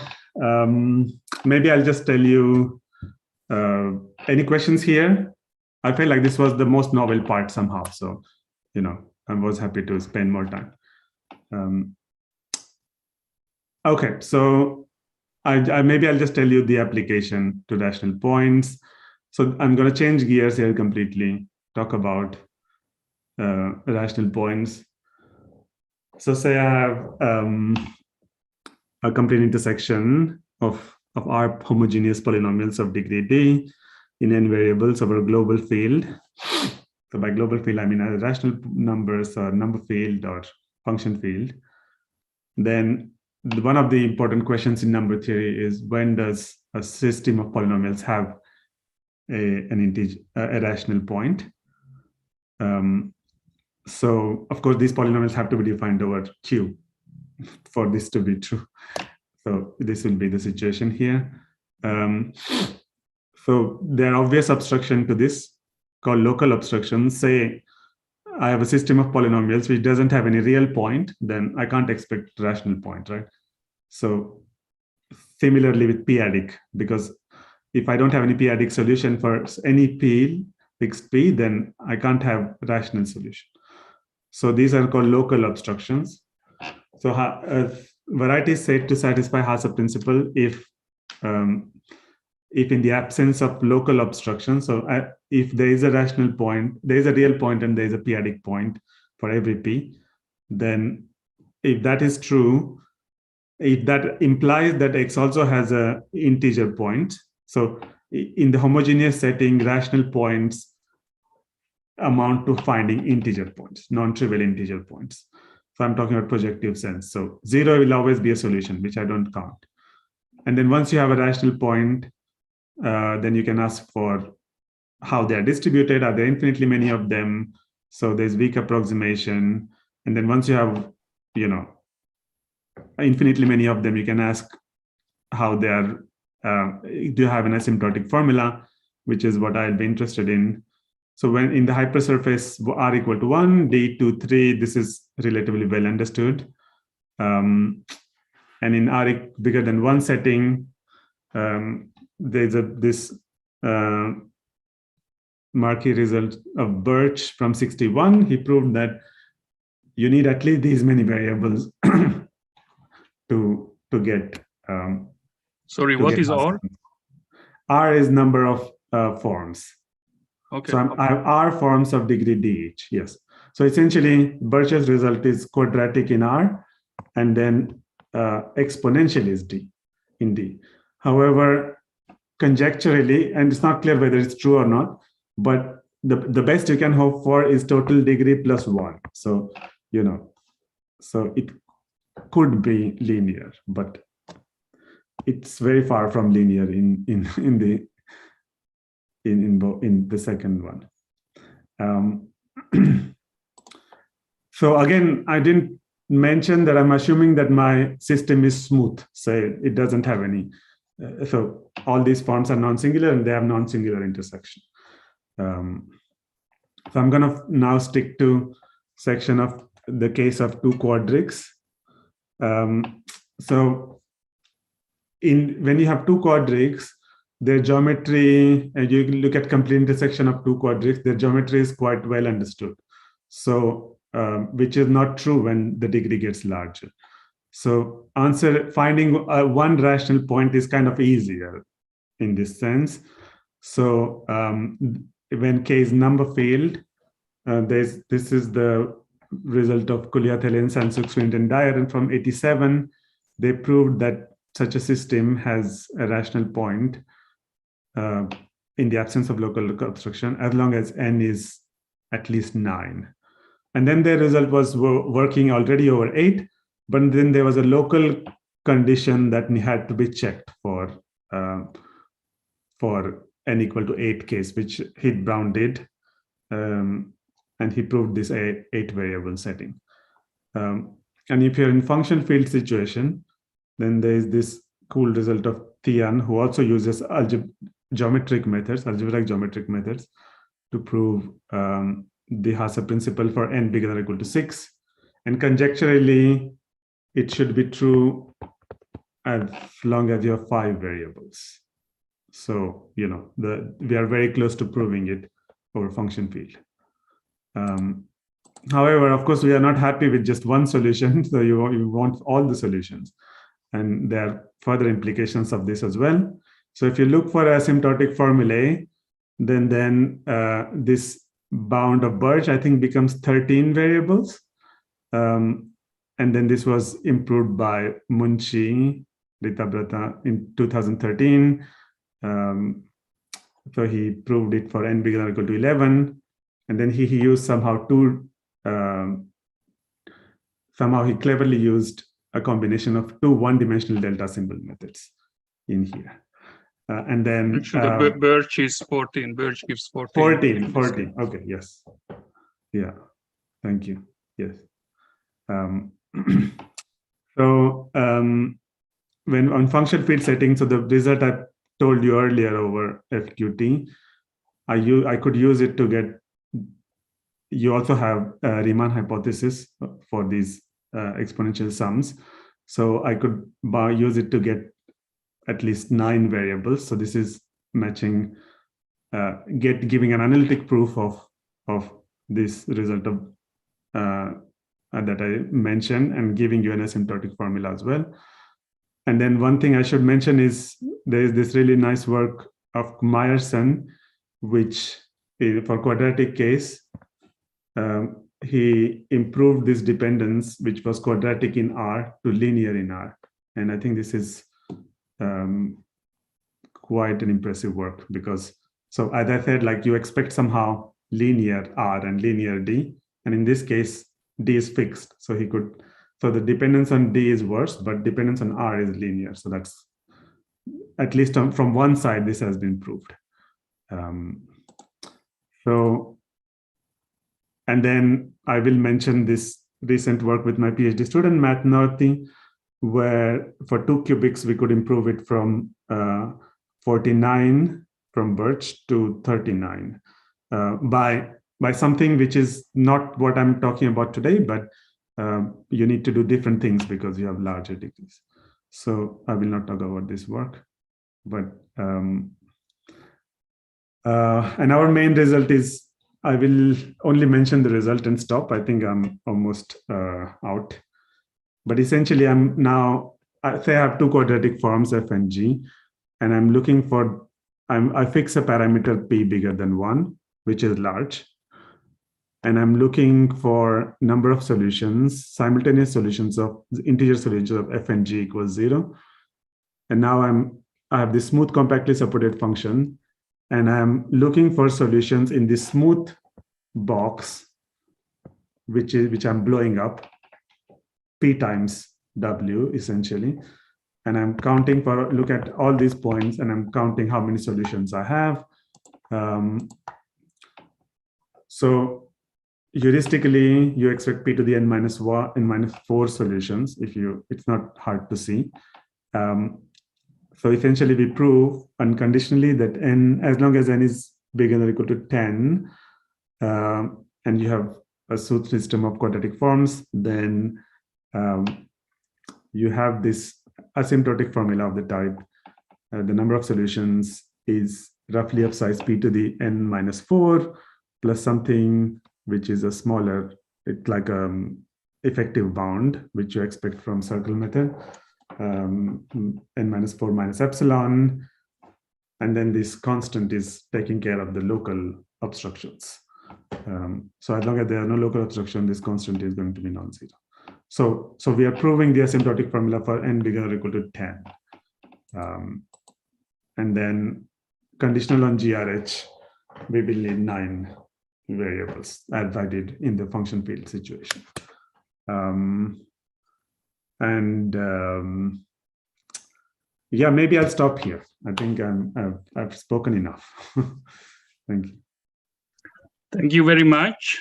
maybe I'll just tell you, any questions here? I feel like this was the most novel part somehow. So, I was happy to spend more time. Okay, so maybe I'll just tell you the application to rational points. So I'm going to change gears here completely, talk about rational points. So say I have a complete intersection of R homogeneous polynomials of degree D in n variables over a global field. So by global field, I mean either rational numbers or number field or function field. Then one of the important questions in number theory is, when does a system of polynomials have a rational point? So of course, these polynomials have to be defined over Q for this to be true. So this will be the situation here. So there are obvious obstruction to this called local obstruction. Say I have a system of polynomials which doesn't have any real point, then I can't expect rational point, right? So similarly with p-adic, because if I don't have any p-adic solution for any p, fixed p, then I can't have rational solution. So these are called local obstructions. So variety is said to satisfy Hasse principle if in the absence of local obstruction, so if there is a rational point, there is a real point and there is a p-adic point for every p, then if that is true, that implies that X also has a integer point. So in the homogeneous setting, rational points amount to finding integer points, non-trivial integer points. So I'm talking about projective sense. So 0 will always be a solution, which I don't count. And then once you have a rational point, then you can ask for how they are distributed. Are there infinitely many of them? So there's weak approximation. And then once you have, infinitely many of them, you can ask how they are, do you have an asymptotic formula, which is what I'll be interested in. So when in the hypersurface R equal to 1, D 2, 3, this is relatively well understood. And in R bigger than 1 setting, there's this Markey result of Birch from 61. He proved that you need at least these many variables to get. Sorry, what is R? R is number of forms. Okay. So I have R forms of degree D each. Yes. So essentially, Birch's result is quadratic in R, and then exponential is D in D. However, conjecturally, and it's not clear whether it's true or not, but the best you can hope for is total degree plus 1. So, so it could be linear, but it's very far from linear in the second one. So again, I didn't mention that I'm assuming that my system is smooth, so it doesn't have any. So all these forms are non-singular and they have non-singular intersection. So I'm going to now stick to section of the case of two quadrics. So when you have two quadrics, their geometry, and you look at complete intersection of two quadrics, their geometry is quite well understood. So which is not true when the degree gets larger. So finding one rational point is kind of easier in this sense. So when K is number field, this is the result of Kuliat-Helen, Sansuk-Swint, and Dyer. And from 87, they proved that such a system has a rational point in the absence of local obstruction, as long as n is at least 9. And then their result was working already over 8, but then there was a local condition that had to be checked for n equal to 8 case, which Heath-Brown did. And he proved this 8 variable setting. And if you're in function field situation, then there is this cool result of Thian, who also uses algebraic geometric methods to prove the Hasse principle for n bigger than or equal to 6. And conjecturally, it should be true as long as you have 5 variables. So, we are very close to proving it over function field. However, of course, we are not happy with just one solution. So you want all the solutions. And there are further implications of this as well. So if you look for asymptotic formulae, then this bound of Birch, I think, becomes 13 variables. And then this was improved by Munshi, Ritabrata in 2013. So he proved it for n bigger than or equal to 11. And then he used somehow he cleverly used a combination of two one-dimensional delta symbol methods in here. And then Birch is 14. Birch gives 14. 14. Okay, yes. Yeah, thank you. Yes. So when on function field setting, so the result I told you earlier over FQT, I could use it to get. You also have a Riemann hypothesis for these exponential sums. So I could use it to get at least 9 variables. So this is matching, giving an analytic proof of this result of that I mentioned, and giving you an asymptotic formula as well. And then one thing I should mention is there is this really nice work of Myerson, which for quadratic case, he improved this dependence, which was quadratic in R, to linear in R. And I think this is quite an impressive work because, so as I said, like you expect somehow linear R and linear D. And in this case, D is fixed. So the dependence on D is worse, but dependence on R is linear. So that's, at least from one side, this has been proved. And then I will mention this recent work with my PhD student, Matt Northy, where for 2 cubics, we could improve it from 49 from Birch to 39 by something which is not what I'm talking about today, but you need to do different things because you have larger degrees. So I will not talk about this work, but and our main result is, I will only mention the result and stop. I think I'm almost out. But essentially, I'm now, say I have 2 quadratic forms, f and g, and I'm looking for, I fix a parameter p bigger than 1, which is large. And I'm looking for number of solutions, simultaneous solutions of integer solutions of f and g equals 0. And now I have this smooth compactly supported function, and I'm looking for solutions in this smooth box, which I'm blowing up, p times w essentially. And I'm counting look at all these points, and I'm counting how many solutions I have. So heuristically, you expect p to the n minus 4 solutions. It's not hard to see. So essentially, we prove unconditionally that n, as long as n is bigger than or equal to 10, and you have a smooth system of quadratic forms, then you have this asymptotic formula of the type. The number of solutions is roughly of size p to the n minus 4 plus something which is a smaller, it's like effective bound, which you expect from circle method. N minus 4 minus epsilon, and then this constant is taking care of the local obstructions. So as long as there are no local obstruction, this constant is going to be non-zero. So we are proving the asymptotic formula for n bigger or equal to 10. And then conditional on GRH, we will need 9 variables, as I did in the function field situation. Yeah, maybe I'll stop here. I think I've spoken enough. Thank you. Thank you very much.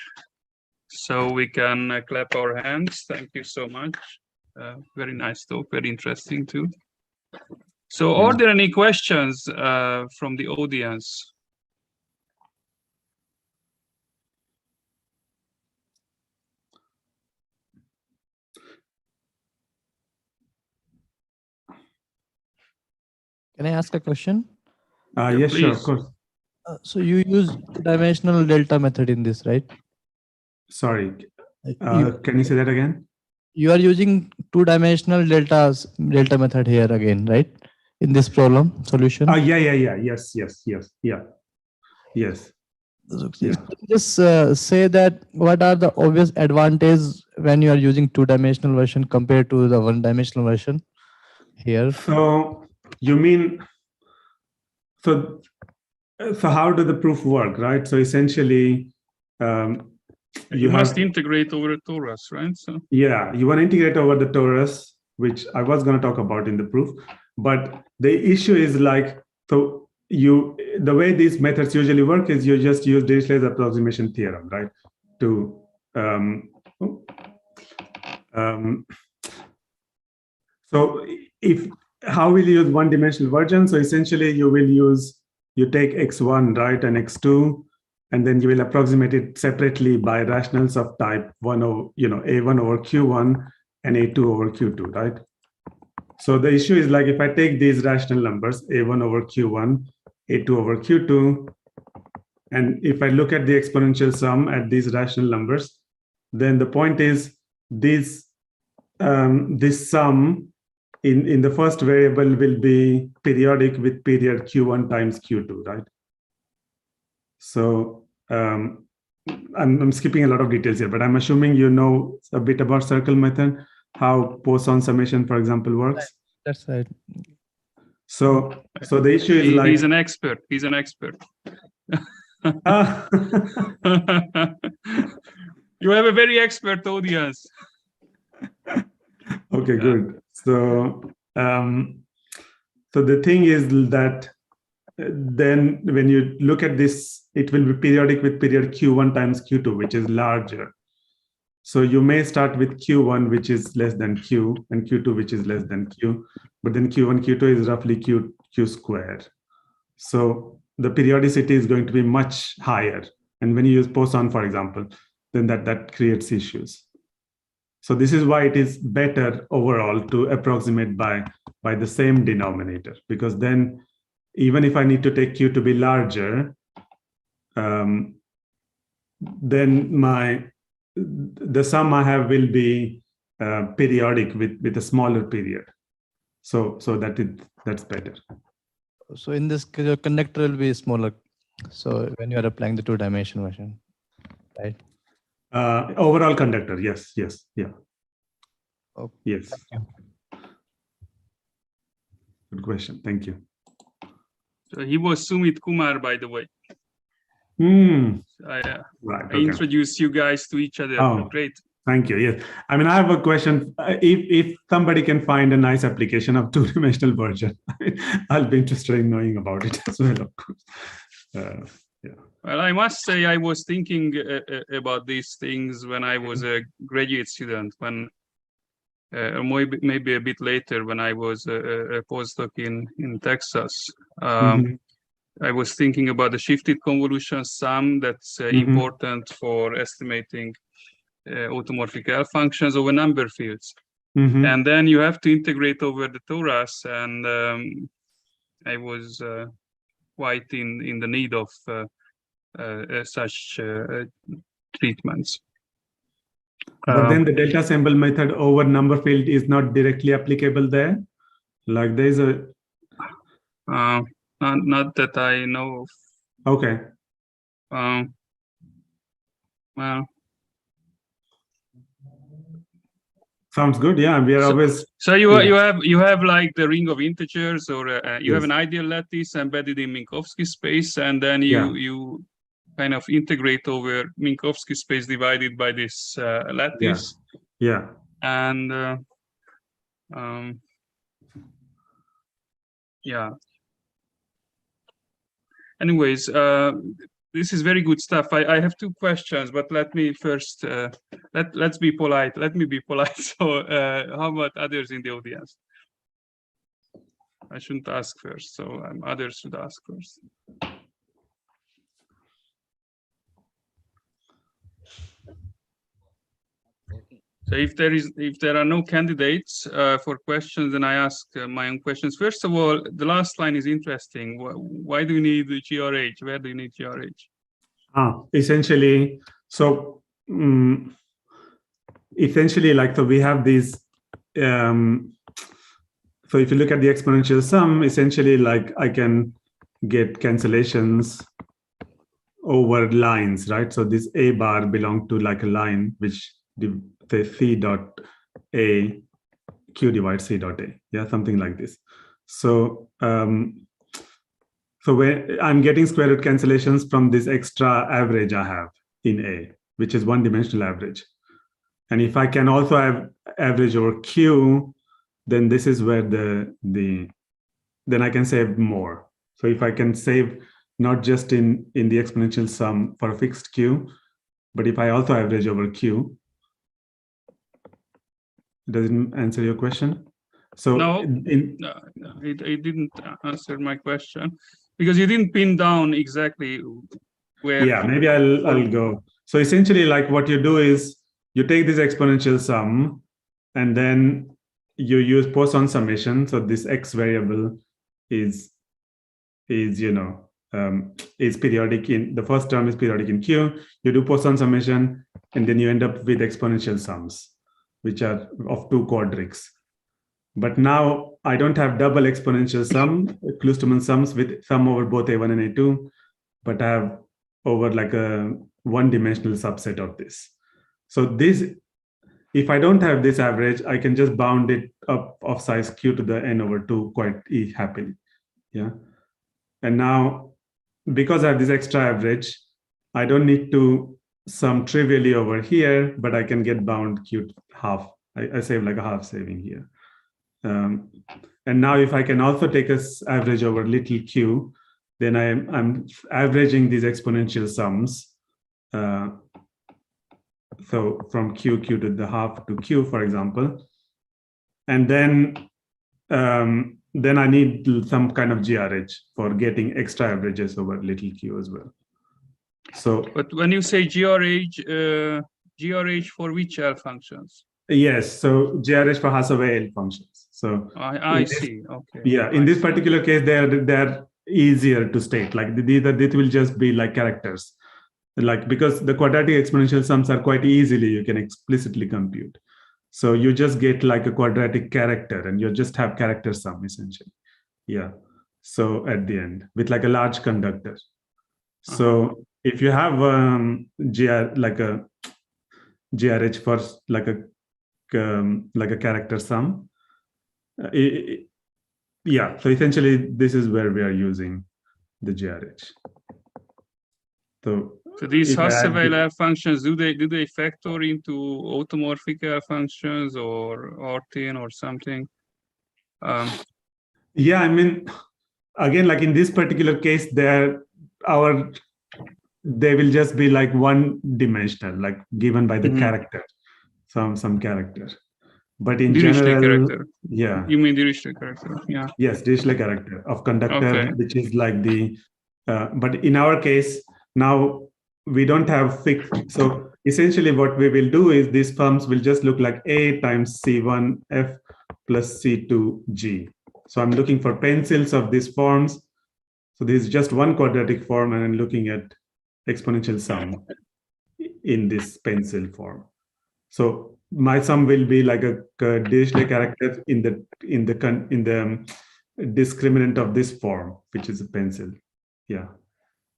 So we can clap our hands. Thank you so much. Very nice talk, very interesting too. So are there any questions from the audience? Can I ask a question? Yes, please. sure, of course. So you use dimensional delta method in this, right? Sorry, can you say that again? You are using 2-dimensional delta method here again, right? In this problem solution. Yes. So just say that what are the obvious advantages when you are using 2-dimensional version compared to the 1-dimensional version here? So you mean, so how does the proof work, right? So essentially, you must integrate over a torus, right? So yeah, you want to integrate over the torus, which I was going to talk about in the proof. But the issue is like, so the way these methods usually work is you just use Dirichlet's approximation theorem, right? So how will you use 1-dimensional version? So essentially you take x1, right, and x2, and then you will approximate it separately by rationals of type a1 over q1 and a2 over q2, right? So the issue is like, if I take these rational numbers, a1 over q1, a2 over q2, and if I look at the exponential sum at these rational numbers, then the point is this sum in the first variable will be periodic with period q1 times q2, right? So I'm skipping a lot of details here, but I'm assuming you know a bit about circle method, how Poisson summation, for example, works. That's right. So the issue is like he's an expert. He's an expert. You have a very expert audience. Okay, good. So so the thing is that then when you look at this, it will be periodic with period Q1 times Q2, which is larger. So you may start with Q1, which is less than Q, and Q2, which is less than Q, but then Q1, Q2 is roughly Q squared. So the periodicity is going to be much higher. And when you use Poisson, for example, then that creates issues. So this is why it is better overall to approximate by the same denominator, because then even if I need to take Q to be larger, then the sum I have will be periodic with a smaller period. So that's better. So in this case, your conductor will be smaller. So when you are applying the two-dimensional version, right? Overall conductor, yes, yeah. Okay. Yes. Good question. Thank you. So he was Sumit Kumar, by the way. Right. I introduced you guys to each other. Oh, great. Thank you. Yes. I mean, I have a question. If somebody can find a nice application of two-dimensional version, I'll be interested in knowing about it as well, of course. Yeah. Well, I must say I was thinking about these things when I was a graduate student, when maybe a bit later when I was a postdoc in Texas. I was thinking about the shifted convolution sum that's important for estimating automorphic L functions over number fields. And then you have to integrate over the torus, and I was quite in the need of such treatments. But then the delta symbol method over number field is not directly applicable there. Like there's a not that I know of. Okay. Well, sounds good. Yeah, we are always. So you have like the ring of integers, or you have an ideal lattice embedded in Minkowski space, and then you kind of integrate over Minkowski space divided by this lattice. Yeah. And yeah. Anyways, this is very good stuff. I have two questions, but let me first let's be polite. Let me be polite. So how about others in the audience? I shouldn't ask first, so others should ask first. So if there are no candidates for questions, then I ask my own questions. First of all, the last line is interesting. Why do you need GRH? Where do you need GRH? Essentially, so like, so we have these. So if you look at the exponential sum, essentially, like I can get cancellations over lines, right? So this A bar belongs to like a line which say C dot A, Q divides C dot A, yeah, something like this. So so when I'm getting square root cancellations from this extra average I have in A, which is one-dimensional average. And if I can also have average over Q, then this is where then I can save more. So if I can save not just in the exponential sum for a fixed Q, but if I also average over Q. Does it answer your question? So no, it didn't answer my question, because you didn't pin down exactly where. Yeah, maybe I'll go. So essentially, like what you do is you take this exponential sum and then you use Poisson summation. So this x variable is periodic in the first term is periodic in Q. You do Poisson summation and then you end up with exponential sums, which are of two quadrics. But now I don't have double exponential sum, Kloosterman sums with sum over both A1 and A2, but I have over like a one-dimensional subset of this. So this if I don't have this average, I can just bound it up of size q to the n over 2 quite happily. Yeah. And now, because I have this extra average, I don't need to sum trivially over here, but I can get bound q half. I save like a half saving here. And now if I can also take a average over little q, then I'm averaging these exponential sums. So from q to the half to q, for example. And then I need some kind of GRH for getting extra averages over little q as well. So, but when you say GRH for which L functions? Yes, so GRH for Hasse-Weil functions. So I see. Okay. Yeah, in this particular case, they're easier to state. Like these will just be like characters, like because the quadratic exponential sums are quite easily you can explicitly compute. So you just get like a quadratic character, and you just have character sum essentially. Yeah. So at the end with like a large conductor. So if you have like a GRH for like a character sum. Yeah, so essentially this is where we are using the GRH. So these Hasse-Weil functions, do they factor into automorphic functions or Orthian or something? Yeah, I mean, again, like in this particular case, they will just be like one dimensional, like given by the character, some character. But in Dirichlet general, character. Yeah. You mean Dirichlet character? Yeah. Yes, Dirichlet character of conductor, which is like the. But in our case, now we don't have fixed. So essentially, what we will do is these forms will just look like A times C1F plus C2G. So I'm looking for pencils of these forms. So this is just one quadratic form, and I'm looking at exponential sum in this pencil form. So my sum will be like a Dirichlet character in the discriminant of this form, which is a pencil. Yeah.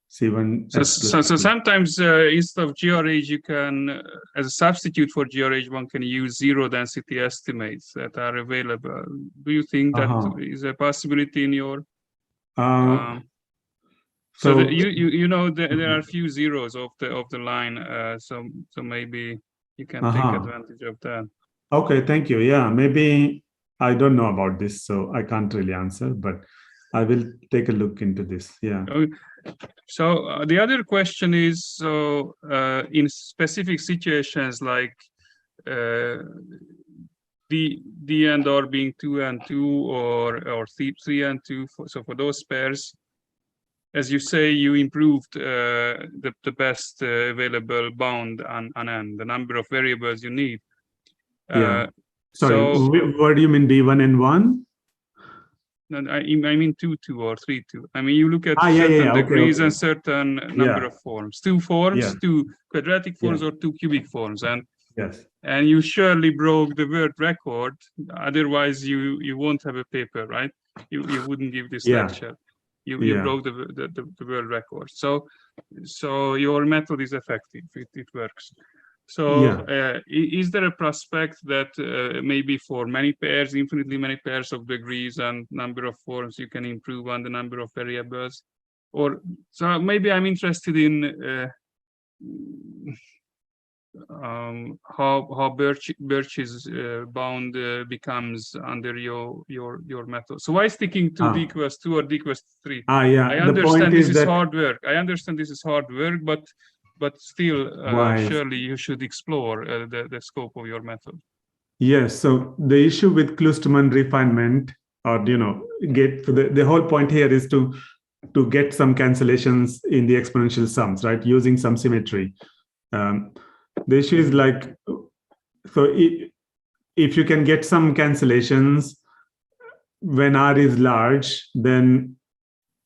C1. So sometimes instead of GRH, you can, as a substitute for GRH, one can use zero density estimates that are available. Do you think that is a possibility in your? So you know there are a few zeros of the line, so maybe you can take advantage of that. Okay, thank you. Yeah, maybe I don't know about this, so I can't really answer, but I will take a look into this. Yeah. So the other question is, so in specific situations like D and R being 2 and 2 or 3 and 2, so for those pairs, as you say, you improved the best available bound on n, the number of variables you need. Yeah. Sorry, what do you mean D1 and 1? No, I mean 2, 2 or 3, 2. I mean, you look at certain degrees and certain number of forms. 2 forms, 2 quadratic forms or 2 cubic forms. And and you surely broke the world record. Otherwise, you won't have a paper, right? You wouldn't give this lecture. You broke the world record. So your method is effective. It works. So is there a prospect that maybe for many pairs, infinitely many pairs of degrees and number of forms, you can improve on the number of variables? Or so maybe I'm interested in how Birch's bound becomes under your method. So why sticking to d equals 2 or d equals 3? I understand this is hard work. I understand this is hard work, but still, surely you should explore the scope of your method. Yes. So the issue with Kloosterman refinement, or the whole point here is to get some cancellations in the exponential sums, right? Using some symmetry. The issue is like, so if you can get some cancellations when R is large, then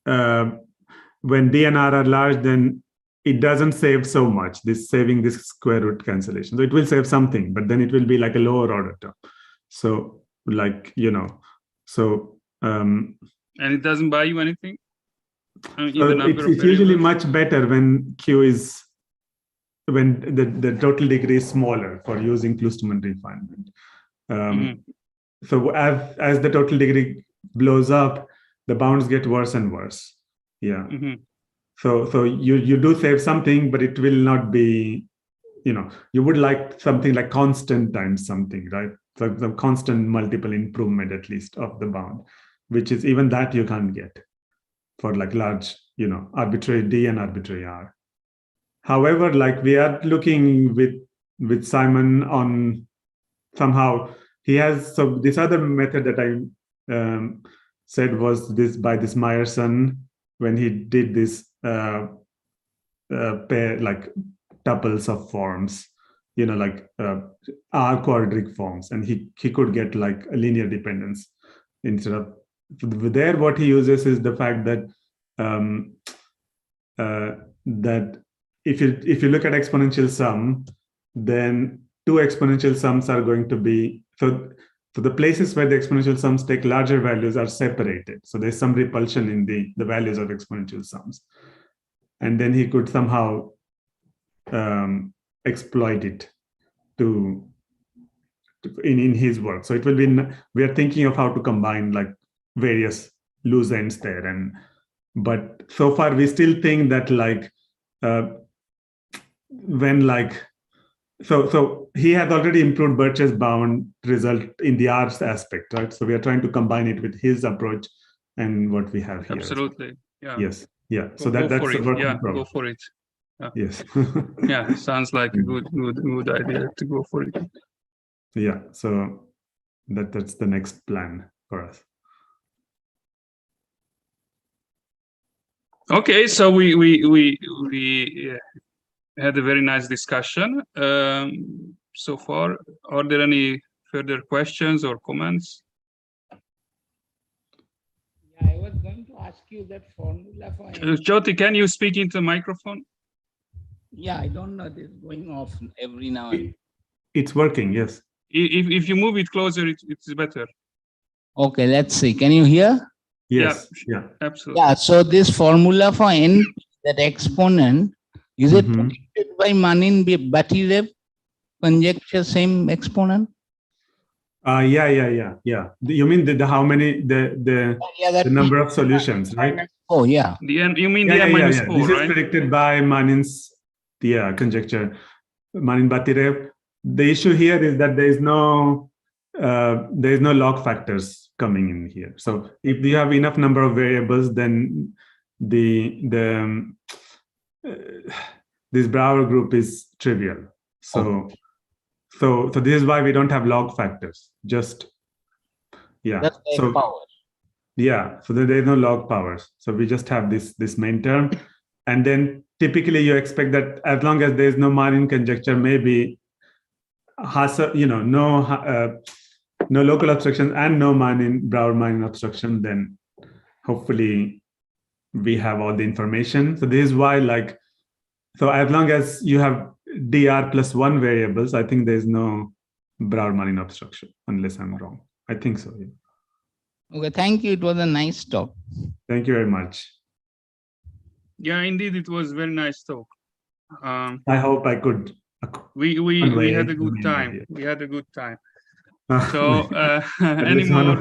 when D and R are large, then it doesn't save so much, saving this square root cancellation. So it will save something, but then it will be like a lower order term. So like, and it doesn't buy you anything? I mean, it's usually much better when Q is when the total degree is smaller for using Kloosterman refinement. So as the total degree blows up, the bounds get worse and worse. Yeah. So you do save something, but it will not be, you would like something like constant times something, right? So the constant multiple improvement at least of the bound, which is even that you can't get for like large, arbitrary D and arbitrary R. However, like we are looking with Simon on somehow he has, so this other method that I said was this by this Myerson, when he did this pair like tuples of forms, like R quadratic forms, and he could get like a linear dependence instead of there. What he uses is the fact that that if you look at exponential sum, then two exponential sums are going to be so the places where the exponential sums take larger values are separated. So there's some repulsion in the values of exponential sums, and then he could somehow exploit it in his work. So it will be, we are thinking of how to combine like various loose ends there, but so far we still think that like when like so he has already improved Birch's bound result in the R's aspect, right? So we are trying to combine it with his approach and what we have here. Absolutely. Yeah. Yes. Yeah. Go, so that's for the it. work Yeah, in progress. go for it. Yeah. Yes. Yeah, sounds like a good idea to go for it. Yeah. So that's the next plan for us. Okay, so we had a very nice discussion so far. Are there any further questions or comments? Yeah, I was going to ask you that formula for Jyoti, can you speak into the microphone? Yeah, I don't know, this is going off every now and then. It's working, yes. If you move it closer, it's better. Okay, let's see. Can you hear? Yes. Yeah. Absolutely. Yeah, so this formula for n, that exponent, is it predicted by Manin-Batirev conjecture, same exponent? Yeah. You mean the how many the number of solutions, right? Oh yeah. You mean the n minus 4, This right? is predicted by Manin's conjecture, Manin-Batirev. The issue here is that there is no log factors coming in here. So if you have enough number of variables, then this Brouwer group is trivial. So this is why we don't have log factors. Just That's so power. Yeah, so there is no log powers. So we just have this main term, and then typically you expect that as long as there is no Manin conjecture, maybe no local obstruction and no Brouwer-Manin obstruction, then hopefully we have all the information. So this is why, like, so as long as you have dr plus 1 variables, I think there's no Brouwer-Manin obstruction, unless I'm wrong. I think so. Yeah. Okay, thank you. It was a nice talk. Thank you very much. Yeah, indeed, it was very nice talk. I hope I could. We had a good time. We had a good time. So any more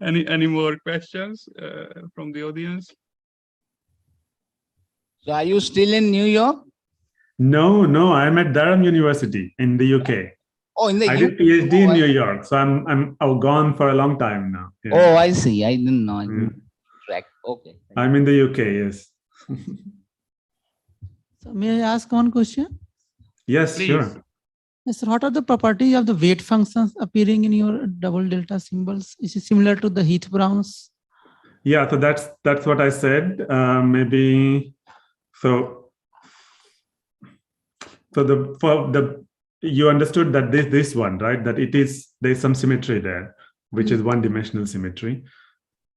any more questions from the audience? So are you still in New York? No, I'm at Durham University in the UK. Oh, in the UK. I did PhD in New York, so I'm gone for a long time now. Yeah. Oh, I see. I didn't know. I didn't track. Okay. I'm in the UK, yes. So may I ask one question? Yes, Please. sure. Yes, what are the properties of the weight functions appearing in your double delta symbols? Is it similar to the Heath-Brown's? Yeah, so that's what I said. Maybe so. You understood that this one, right? That there's some symmetry there, which is one-dimensional symmetry.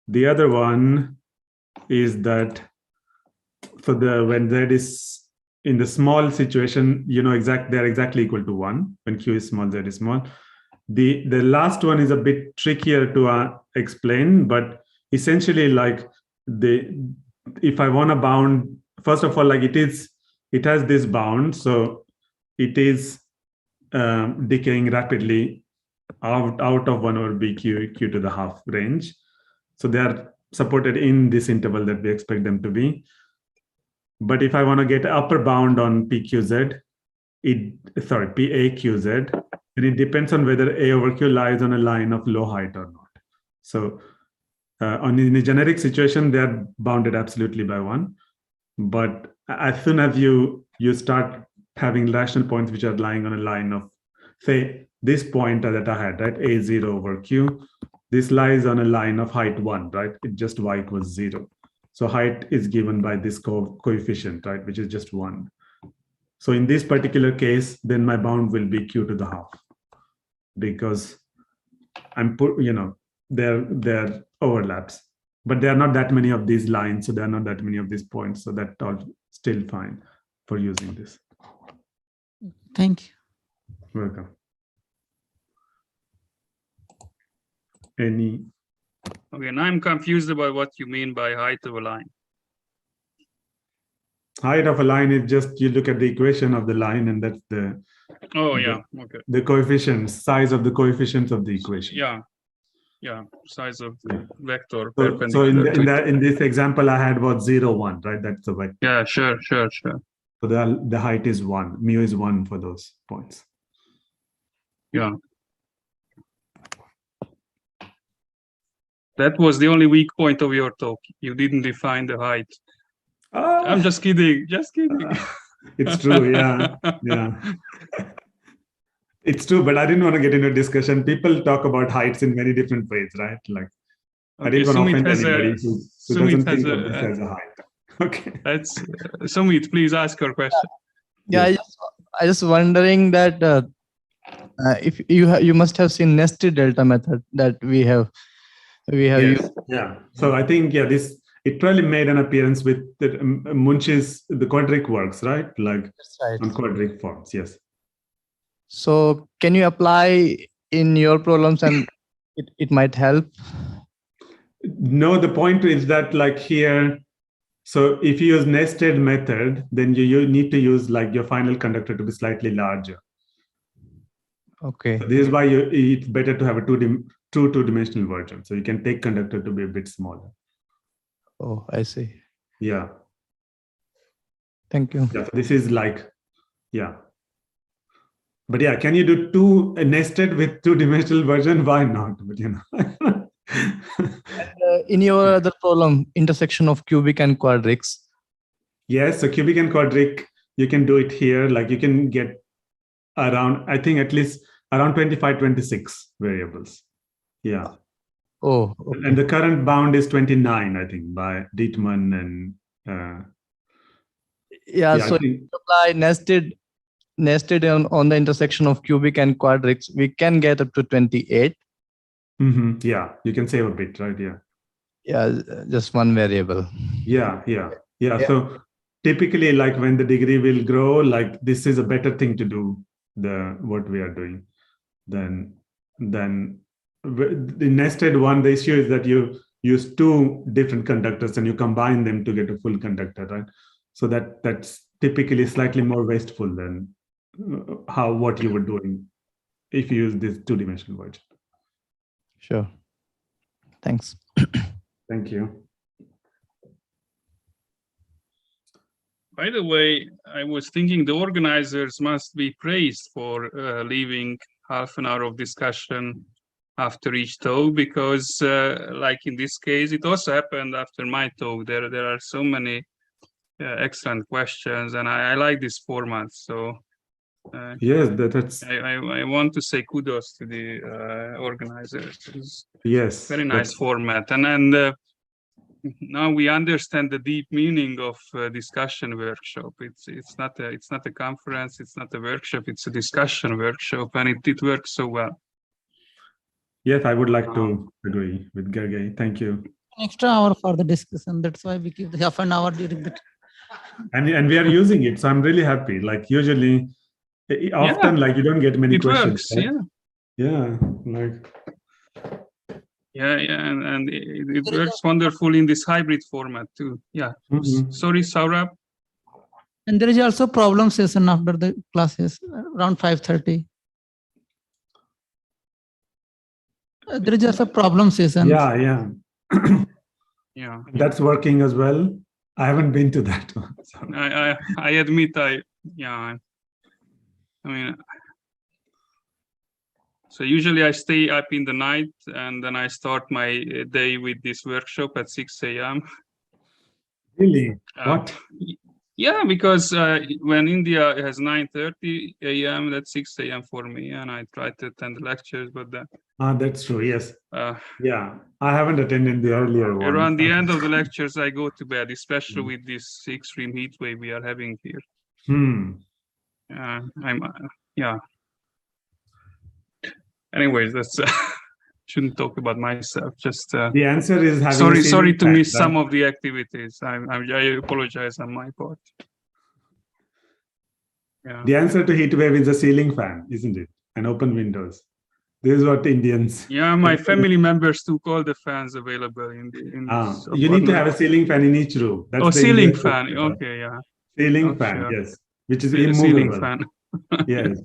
The other one is that when Z is in the small situation, they're exactly equal to 1. When Q is small, Z is small. The last one is a bit trickier to explain, but essentially, like if I want to bound, first of all, like it is it has this bound, so it is decaying rapidly out of 1 over bq q to the half range. So they are supported in this interval that we expect them to be. But if I want to get upper bound on PAQZ, then it depends on whether A over Q lies on a line of low height or not. So in a generic situation, they are bounded absolutely by 1. But as soon as you start having rational points which are lying on a line of, say, this point that I had, right, A0 over Q, this lies on a line of height 1, right? It just y equals 0. So height is given by this coefficient, right, which is just 1. So in this particular case, then my bound will be q to the half, because they're overlaps, but there are not that many of these lines, so there are not that many of these points. So that's all still fine for using this. Thank you. Welcome. Any? Okay, now I'm confused about what you mean by height of a line. Height of a line is just, you look at the equation of the line, and that's the the coefficients, size of the coefficients of the equation. Yeah, size of the vector. So in this example I had was 0, 1, right? That's the vector. Yeah, sure. So the height is 1, mu is 1 for those points. Yeah. That was the only weak point of your talk. You didn't define the height. I'm just kidding. It's true, yeah. It's true, but I didn't want to get into a discussion. People talk about heights in many different ways, right? Like, I didn't want to offend anybody who doesn't think of this as a height. Okay. That's Sumit, please ask your question. Yeah, I just wondering that if you must have seen nested delta method that we have used. Yeah. So I think it probably made an appearance with the Munshi's the quadratic works, right? Like on quadratic forms. Yes. So can you apply in your problems and it might help? No, the point is that like here, so if you use nested method, then you need to use like your final conductor to be slightly larger. Okay. So this is why it's better to have a two-dimensional version. So you can take conductor to be a bit smaller. Oh, I see. Yeah. Thank you. Yeah. So this is like, yeah. But yeah, can you do nested with two-dimensional version? Why not? But And, in your other problem, intersection of cubic and quadrics. Yes, so cubic and quadric, you can do it here. Like you can get around, I think at least around 25, 26 variables. Yeah. Oh, okay. And the current bound is 29, I think, by Dietmann and so if you apply nested on the intersection of cubic and quadrics, we can get up to 28. Mm-hmm. Yeah, you can save a bit, right? Yeah, just one variable. Yeah. So typically, like when the degree will grow, like this is a better thing to do what we are doing than the nested one. The issue is that you use two different conductors and you combine them to get a full conductor, right? So that's typically slightly more wasteful than what you were doing if you use this two-dimensional version. Sure. Thanks. Thank you. By the way, I was thinking the organizers must be praised for leaving half an hour of discussion after each talk, because like in this case, it also happened after my talk. There are so many excellent questions, and I like this format. So yes, that's. I want to say kudos to the organizers. It's yes, very nice format, and now we understand the deep meaning of discussion workshop. It's not a conference, it's not a workshop, it's a discussion workshop, and it works so well. Yes, I would like to agree with Gergely. Thank you. An extra hour for the discussion. That's why we give the half an hour during the. And we are using it, so I'm really happy. Like usually, often like you don't get many questions. Works, right? Yeah, like. Yeah, and it works wonderful in this hybrid format too. Yeah. Mm-hmm. Sorry, Saurabh. And there is also problem session after the classes around 5:30. There is also problem session. Yeah, yeah. Yeah. That's working as well. I haven't been to that one. So. I admit I mean, so usually I stay up in the night and then I start my day with this workshop at 6 a.m. Really? What? Yeah, because when India has 9:30 a.m., that's 6 a.m. for me, and I try to attend the lectures, but then That's true. Yes. Yeah, I haven't attended the earlier one. around the end of the lectures, I go to bed, especially with this extreme heat wave we are having here. Yeah. Anyways, that's shouldn't talk about myself. Just the answer is having sorry to miss right? some of the activities. I apologize on my part. Yeah. The answer to heat wave is a ceiling fan, isn't it? And open windows. This is what Indians. Yeah, my family members took all the fans available in this you need to have a ceiling fan in each room. That's the ceiling Indian fan. system. Okay, yeah. Ceiling fan, sure. yes, which is Ceiling immovable. fan. Yes,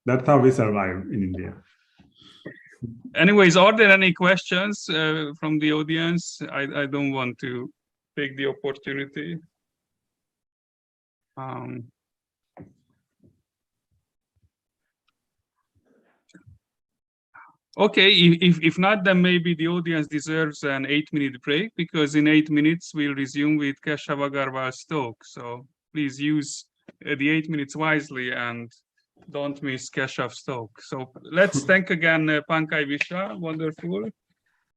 that's how we survive in India. Anyways, are there any questions from the audience? I don't want to take the opportunity. Okay, if not, then maybe the audience deserves an 8-minute break, because in 8 minutes we'll resume with Keshav Agarwal's talk. So please use the 8 minutes wisely and don't miss Keshav's talk. So let's thank again Pankaj, Vishe, wonderful.